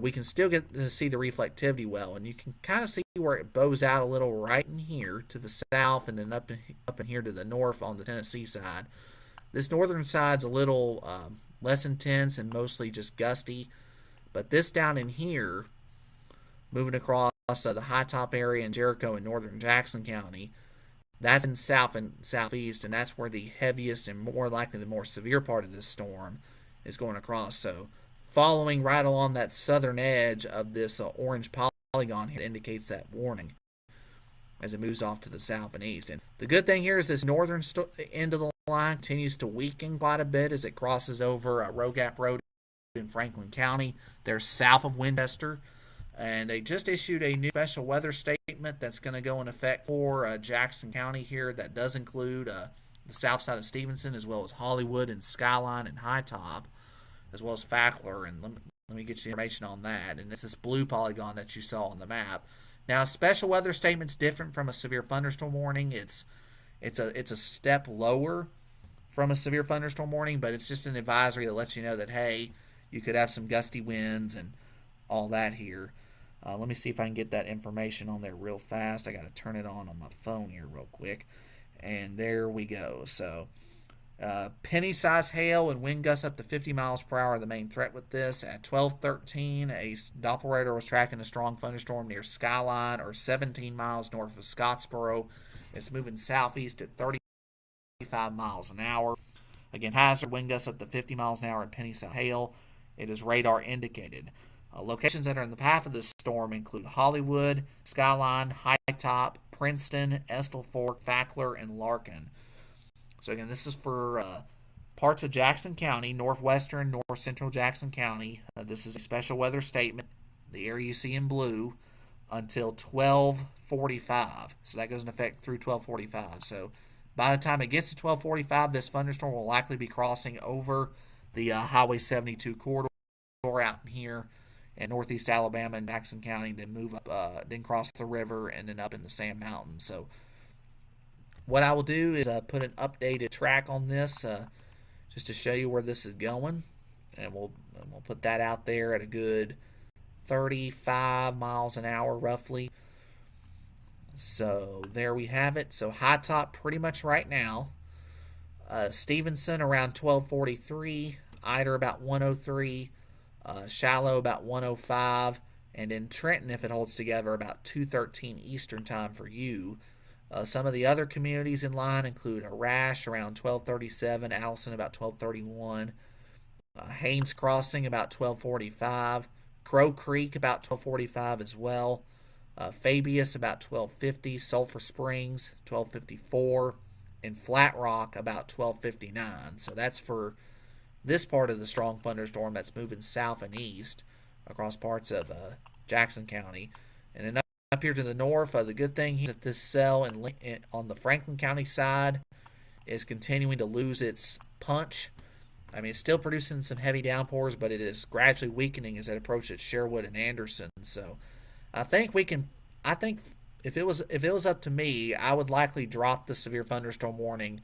S1: we can still get to see the reflectivity well, and you can kind of see where it bows out a little right in here to the south and then up in here to the north on the Tennessee side. This northern side's a little less intense and mostly just gusty, but this down in here, moving across the high top area in Jericho and northern Jackson County, that's in south and southeast, and that's where the heaviest and more likely the more severe part of this storm is going across. So following right along that southern edge of this orange polygon here indicates that warning as it moves off to the south and east. And the good thing here is this northern end of the line continues to weaken quite a bit as it crosses over Road Gap Road in Franklin County. They're south of Winchester, and they just issued a new special weather statement that's going to go in effect for Jackson County here. That does include the south side of Stevenson, as well as Hollywood and Skyline and High Top, as well as Fackler. And let me get you the information on that. And it's this blue polygon that you saw on the map. Now, a special weather statement's different from a severe thunderstorm warning. It's a step lower from a severe thunderstorm warning, but it's just an advisory that lets you know that, hey, you could have some gusty winds and all that here. Let me see if I can get that information on there real fast. I got to turn it on my phone here real quick. And there we go. So penny-sized hail and wind gusts up to 50 miles per hour are the main threat with this. At 12:13, a Doppler radar was tracking a strong thunderstorm near Skyline, or 17 miles north of Scottsboro. It's moving southeast at 35 miles an hour. Again, hazard wind gusts up to 50 miles an hour and penny-sized hail. It is radar indicated. Locations that are in the path of this storm include Hollywood, Skyline, High Top, Princeton, Estill Fork, Fackler, and Larkin. So again, this is for parts of Jackson County, northwestern, north central Jackson County. This is a special weather statement, the area you see in blue, until 12:45. So that goes in effect through 12:45. So by the time it gets to 12:45, this thunderstorm will likely be crossing over the Highway 72 corridor out in here in northeast Alabama and Jackson County, then move up, then cross the river, and then up in the Sand Mountains. So what I will do is put an updated track on this just to show you where this is going, and we'll put that out there at a good 35 miles an hour roughly. So there we have it. So High Top pretty much right now. Stevenson around 12:43, Eider about 103, Shallow about 105, and in Trenton, if it holds together, about 2:13 Eastern time for you. Some of the other communities in line include Arash around 12:37, Allison about 12:31, Haynes Crossing about 12:45, Crow Creek about 12:45 as well, Fabius about 12:50, Sulphur Springs 12:54, and Flat Rock about 12:59. So that's for this part of the strong thunderstorm that's moving south and east across parts of Jackson County. And then up here to the north, the good thing is that this cell on the Franklin County side is continuing to lose its punch. I mean, it's still producing some heavy downpours, but it is gradually weakening as it approaches Sherwood and Anderson. So I think if it was up to me, I would likely drop the severe thunderstorm warning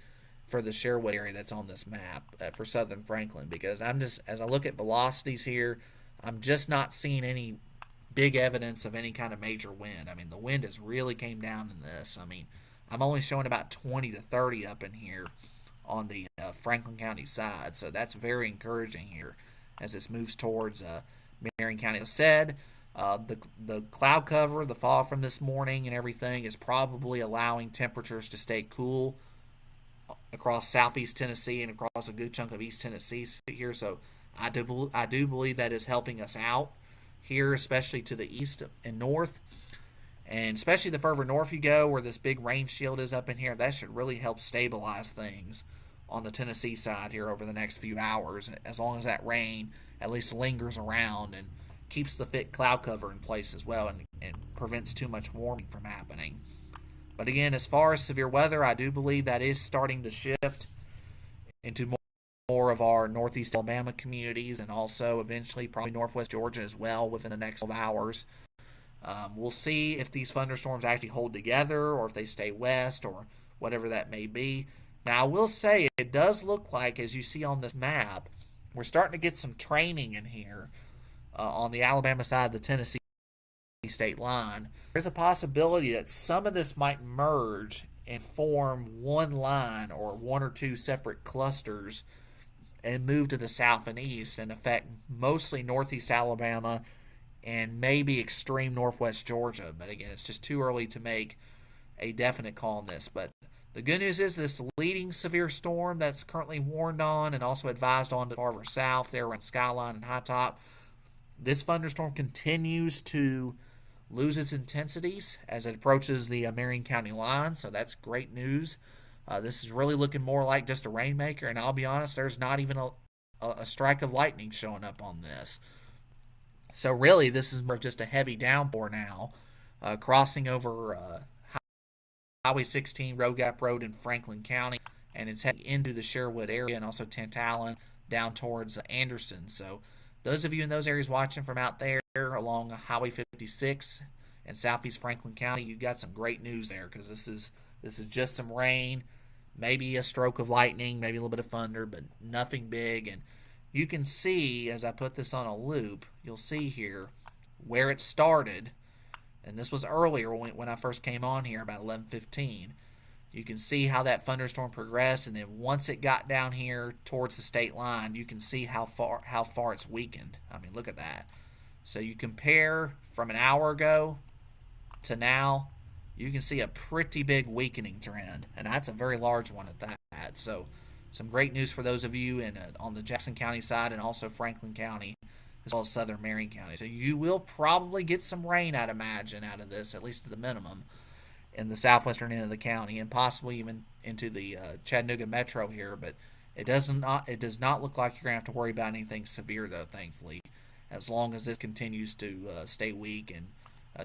S1: for the Sherwood area that's on this map for southern Franklin, because as I look at velocities here, I'm just not seeing any big evidence of any kind of major wind. I mean, the wind has really came down in this. I mean, I'm only showing about 20 to 30 up in here on the Franklin County side, so that's very encouraging here as this moves towards Marion County. As I said, the cloud cover, the fall from this morning and everything is probably allowing temperatures to stay cool across southeast Tennessee and across a good chunk of East Tennessee here. So I do believe that is helping us out here, especially to the east and north, and especially the further north you go where this big rain shield is up in here. That should really help stabilize things on the Tennessee side here over the next few hours, as long as that rain at least lingers around and keeps the thick cloud cover in place as well, and prevents too much warming from happening. But again, as far as severe weather, I do believe that is starting to shift into more of our northeast Alabama communities, and also eventually probably northwest Georgia as well within the next 12 hours. We'll see if these thunderstorms actually hold together or if they stay west or whatever that may be. Now, I will say it does look like, as you see on this map, we're starting to get some training in here on the Alabama side of the Tennessee state line. There's a possibility that some of this might merge and form one line or one or two separate clusters and move to the south and east and affect mostly northeast Alabama and maybe extreme northwest Georgia. But again, it's just too early to make a definite call on this. But The good news is this leading severe storm that's currently warned on and also advised on to farther south there around Skyline and High Top. This thunderstorm continues to lose its intensities as it approaches the Marion County line, so that's great news. This is really looking more like just a rainmaker, and I'll be honest, there's not even a strike of lightning showing up on this. So really, this is more just a heavy downpour now, crossing over Highway 16, Road Gap Road in Franklin County, and it's heading into the Sherwood area and also Tantalon down towards Anderson. So those of you in those areas watching from out there along Highway 56 in southeast Franklin County, you got some great news there because this is just some rain, maybe a stroke of lightning, maybe a little bit of thunder, but nothing big. And you can see as I put this on a loop, you'll see here where it started, and this was earlier when I first came on here about 11:15. You can see how that thunderstorm progressed, and then once it got down here towards the state line, you can see how far it's weakened. I mean, look at that. So you compare from an hour ago to now, you can see a pretty big weakening trend, and that's a very large one at that. So some great news for those of you on the Jackson County side and also Franklin County as well as southern Marion County. So you will probably get some rain, I'd imagine, out of this, at least at the minimum, in the southwestern end of the county and possibly even into the Chattanooga metro here. But it does not look like you're going to have to worry about anything severe, though, thankfully, as long as this continues to stay weak and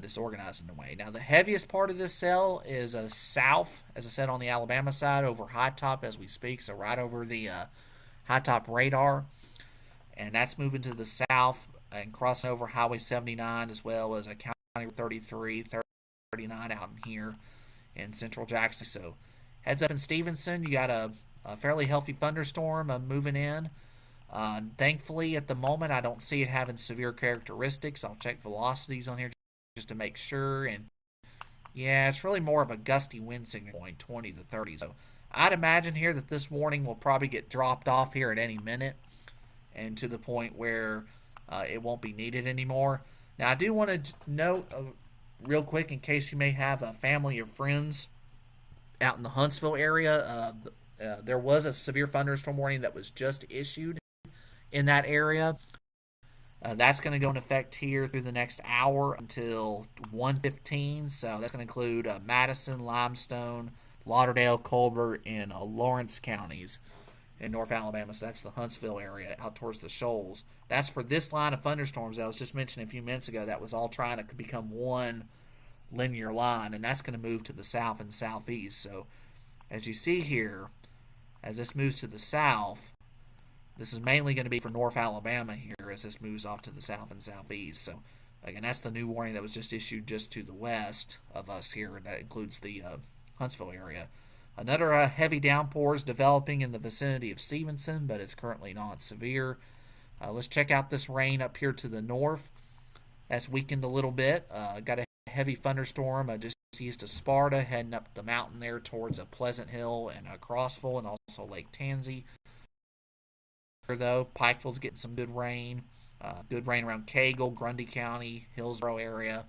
S1: disorganized in a way. Now, the heaviest part of this cell is south, as I said, on the Alabama side, over High Top as we speak, so right over the High Top radar. And that's moving to the south and crossing over Highway 79 as well as County 33, 39 out in here in central Jackson. So heads up in Stevenson, you got a fairly healthy thunderstorm moving in. Thankfully, at the moment, I don't see it having severe characteristics. I'll check velocities on here just to make sure. And yeah, it's really more of a gusty wind signal point, 20 to 30. So I'd imagine here that this warning will probably get dropped off here at any minute and to the point where it won't be needed anymore. Now, I do want to note real quick, in case you may have a family or friends out in the Huntsville area, there was a severe thunderstorm warning that was just issued in that area. That's going to go in effect here through the next hour until 1:15. So that's going to include Madison, Limestone, Lauderdale, Colbert, and Lawrence counties in North Alabama. So that's the Huntsville area out towards the Shoals. That's for this line of thunderstorms that I was just mentioning a few minutes ago that was all trying to become one linear line, and that's going to move to the south and southeast. So as you see here, as this moves to the south, this is mainly going to be for North Alabama here as this moves off to the south and southeast. So again, that's the new warning that was just issued just to the west of us here. That includes the Huntsville area. Another heavy downpour is developing in the vicinity of Stevenson, but it's currently not severe. Let's check out this rain up here to the north. That's weakened a little bit. Got a heavy thunderstorm just east of Sparta, heading up the mountain there towards Pleasant Hill and Crossville and also Lake Tansy. Though Pikeville's getting some good rain. Good rain around Cagle, Grundy County, Hillsborough area.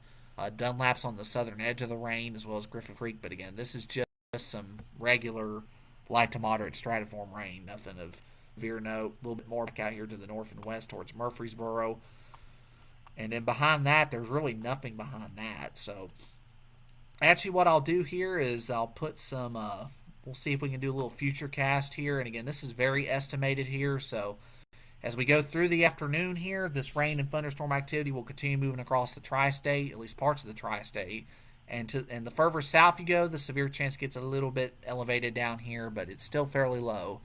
S1: Dunlap's on the southern edge of the rain as well as Griffith Creek. But again, this is just some regular light to moderate stratiform rain. Nothing of severe note. A little bit more out here to the north and west towards Murfreesboro. And then behind that, there's really nothing behind that. So actually what I'll do here is I'll put some, we'll see if we can do a little future cast here. And again, this is very estimated here. So as we go through the afternoon here, this rain and thunderstorm activity will continue moving across the tri-state, at least parts of the tri-state. And the further south you go, the severe chance gets a little bit elevated down here, but it's still fairly low.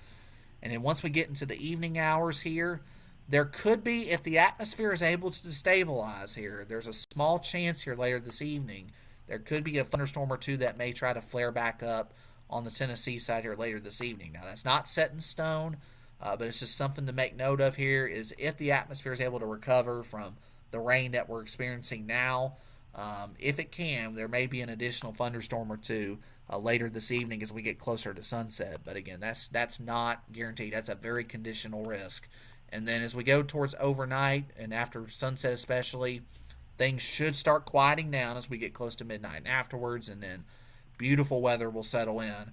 S1: And then once we get into the evening hours here, there could be, if the atmosphere is able to stabilize here, there's a small chance here later this evening, there could be a thunderstorm or two that may try to flare back up on the Tennessee side here later this evening. Now, that's not set in stone, but it's just something to make note of here is if the atmosphere is able to recover from the rain that we're experiencing now, if it can, there may be an additional thunderstorm or two later this evening as we get closer to sunset. But again, that's not guaranteed. That's a very conditional risk. And then as we go towards overnight and after sunset especially, things should start quieting down as we get close to midnight and afterwards, and then beautiful weather will settle in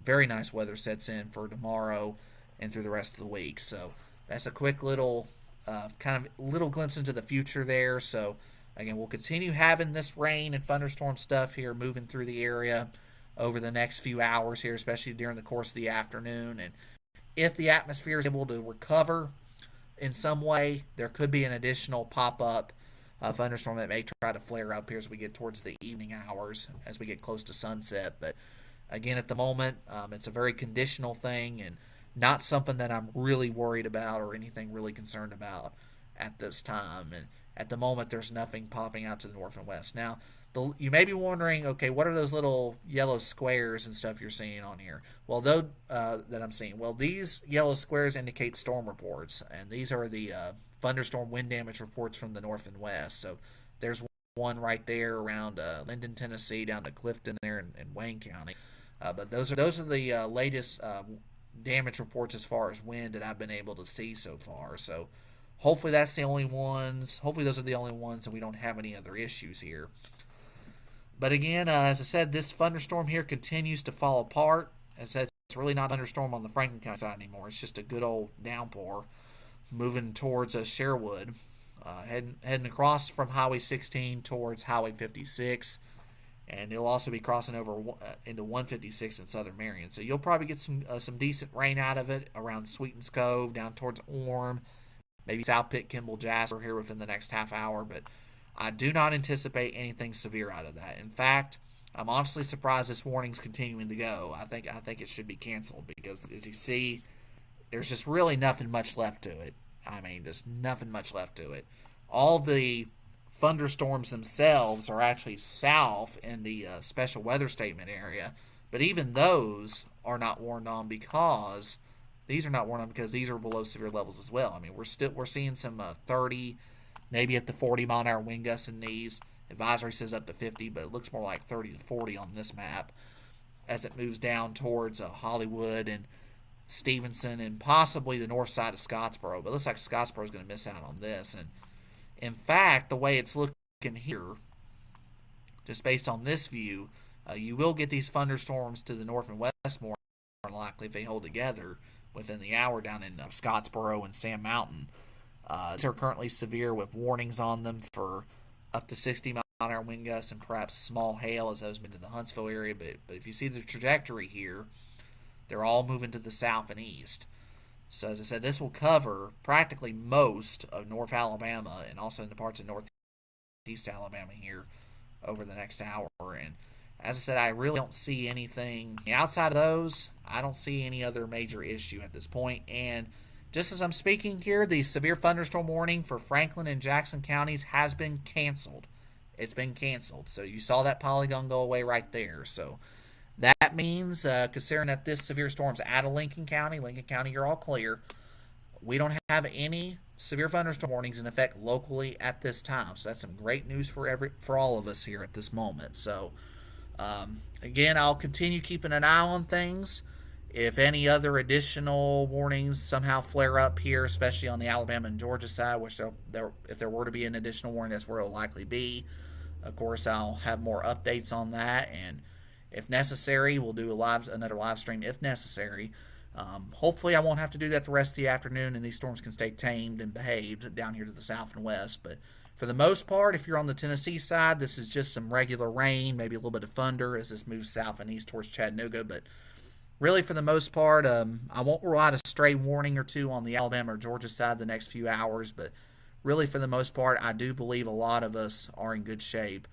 S1: very nice weather sets in for tomorrow and through the rest of the week. So that's a quick little kind of little glimpse into the future there. So again, we'll continue having this rain and thunderstorm stuff here moving through the area over the next few hours here, especially during the course of the afternoon. And if the atmosphere is able to recover in some way, there could be an additional pop-up thunderstorm that may try to flare up here as we get towards the evening hours, as we get close to sunset. But again, at the moment, it's a very conditional thing and not something that I'm really worried about or anything really concerned about at this time. And at the moment, there's nothing popping out to the north and west. Now, you may be wondering, okay, what are those little yellow squares and stuff you're seeing on here? Well, though that I'm seeing, well, these yellow squares indicate storm reports, and these are the thunderstorm wind damage reports from the north and west. So there's one right there around Linden, Tennessee, down to Clifton there in Wayne County. But those are the latest damage reports as far as wind that I've been able to see so far. So hopefully that's the only ones. Hopefully those are the only ones, and we don't have any other issues here. But again, as I said, this thunderstorm here continues to fall apart. As I said, it's really not a thunderstorm on the Franklin County side anymore. It's just a good old downpour moving towards Sherwood, heading across from Highway 16 towards Highway 56. And it'll also be crossing over into 156 in Southern Marion. So you'll probably get some decent rain out of it around Sweetens Cove, down towards Orme, maybe South Pitt, Kimball, Jasper here within the next half hour. But I do not anticipate anything severe out of that. In fact, I'm honestly surprised this warning's continuing to go. I think it should be canceled because, as you see, there's just really nothing much left to it. I mean, there's nothing much left to it. All the thunderstorms themselves are actually south in the special weather statement area, but even those are not warned on because these are below severe levels as well. I mean, we're seeing some 30, maybe up to 40 mile an hour wind gusts in these. Advisory says up to 50, but it looks more like 30 to 40 on this map as it moves down towards Hollywood and Stevenson and possibly the north side of Scottsboro. But it looks like Scottsboro is going to miss out on this. And in fact, the way it's looking here, just based on this view, you will get these thunderstorms to the north and west more likely if they hold together within the hour down in Scottsboro and Sand Mountain. These are currently severe with warnings on them for up to 60 mile an hour wind gusts and perhaps small hail as those move to the Huntsville area. But if you see the trajectory here, they're all moving to the south and east. So as I said, this will cover practically most of North Alabama and also in the parts of northeast Alabama here over the next hour. And as I said, I really don't see anything outside of those. I don't see any other major issue at this point. And just as I'm speaking here, the severe thunderstorm warning for Franklin and Jackson counties has been canceled. It's been canceled. So you saw that polygon go away right there. So that means, considering that this severe storm's out of Lincoln County, you're all clear. We don't have any severe thunderstorm warnings in effect locally at this time. So that's some great news for all of us here at this moment. So, again, I'll continue keeping an eye on things. If any other additional warnings somehow flare up here, especially on the Alabama and Georgia side, which if there were to be an additional warning, that's where it'll likely be. Of course, I'll have more updates on that, and if necessary, we'll do another live stream if necessary. Hopefully, I won't have to do that the rest of the afternoon, and these storms can stay tamed and behaved down here to the south and west. But for the most part, if you're on the Tennessee side, this is just some regular rain, maybe a little bit of thunder as this moves south and east towards Chattanooga. But really, for the most part, I won't rule out a stray warning or two on the Alabama or Georgia side the next few hours. But really, for the most part, I do believe a lot of us are in good shape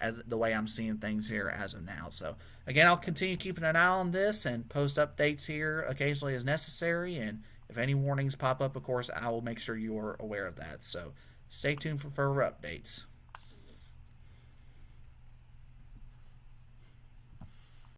S1: as the way I'm seeing things here as of now. So again, I'll continue keeping an eye on this and post updates here occasionally as necessary. And if any warnings pop up, of course, I will make sure you are aware of that. So stay tuned for further updates.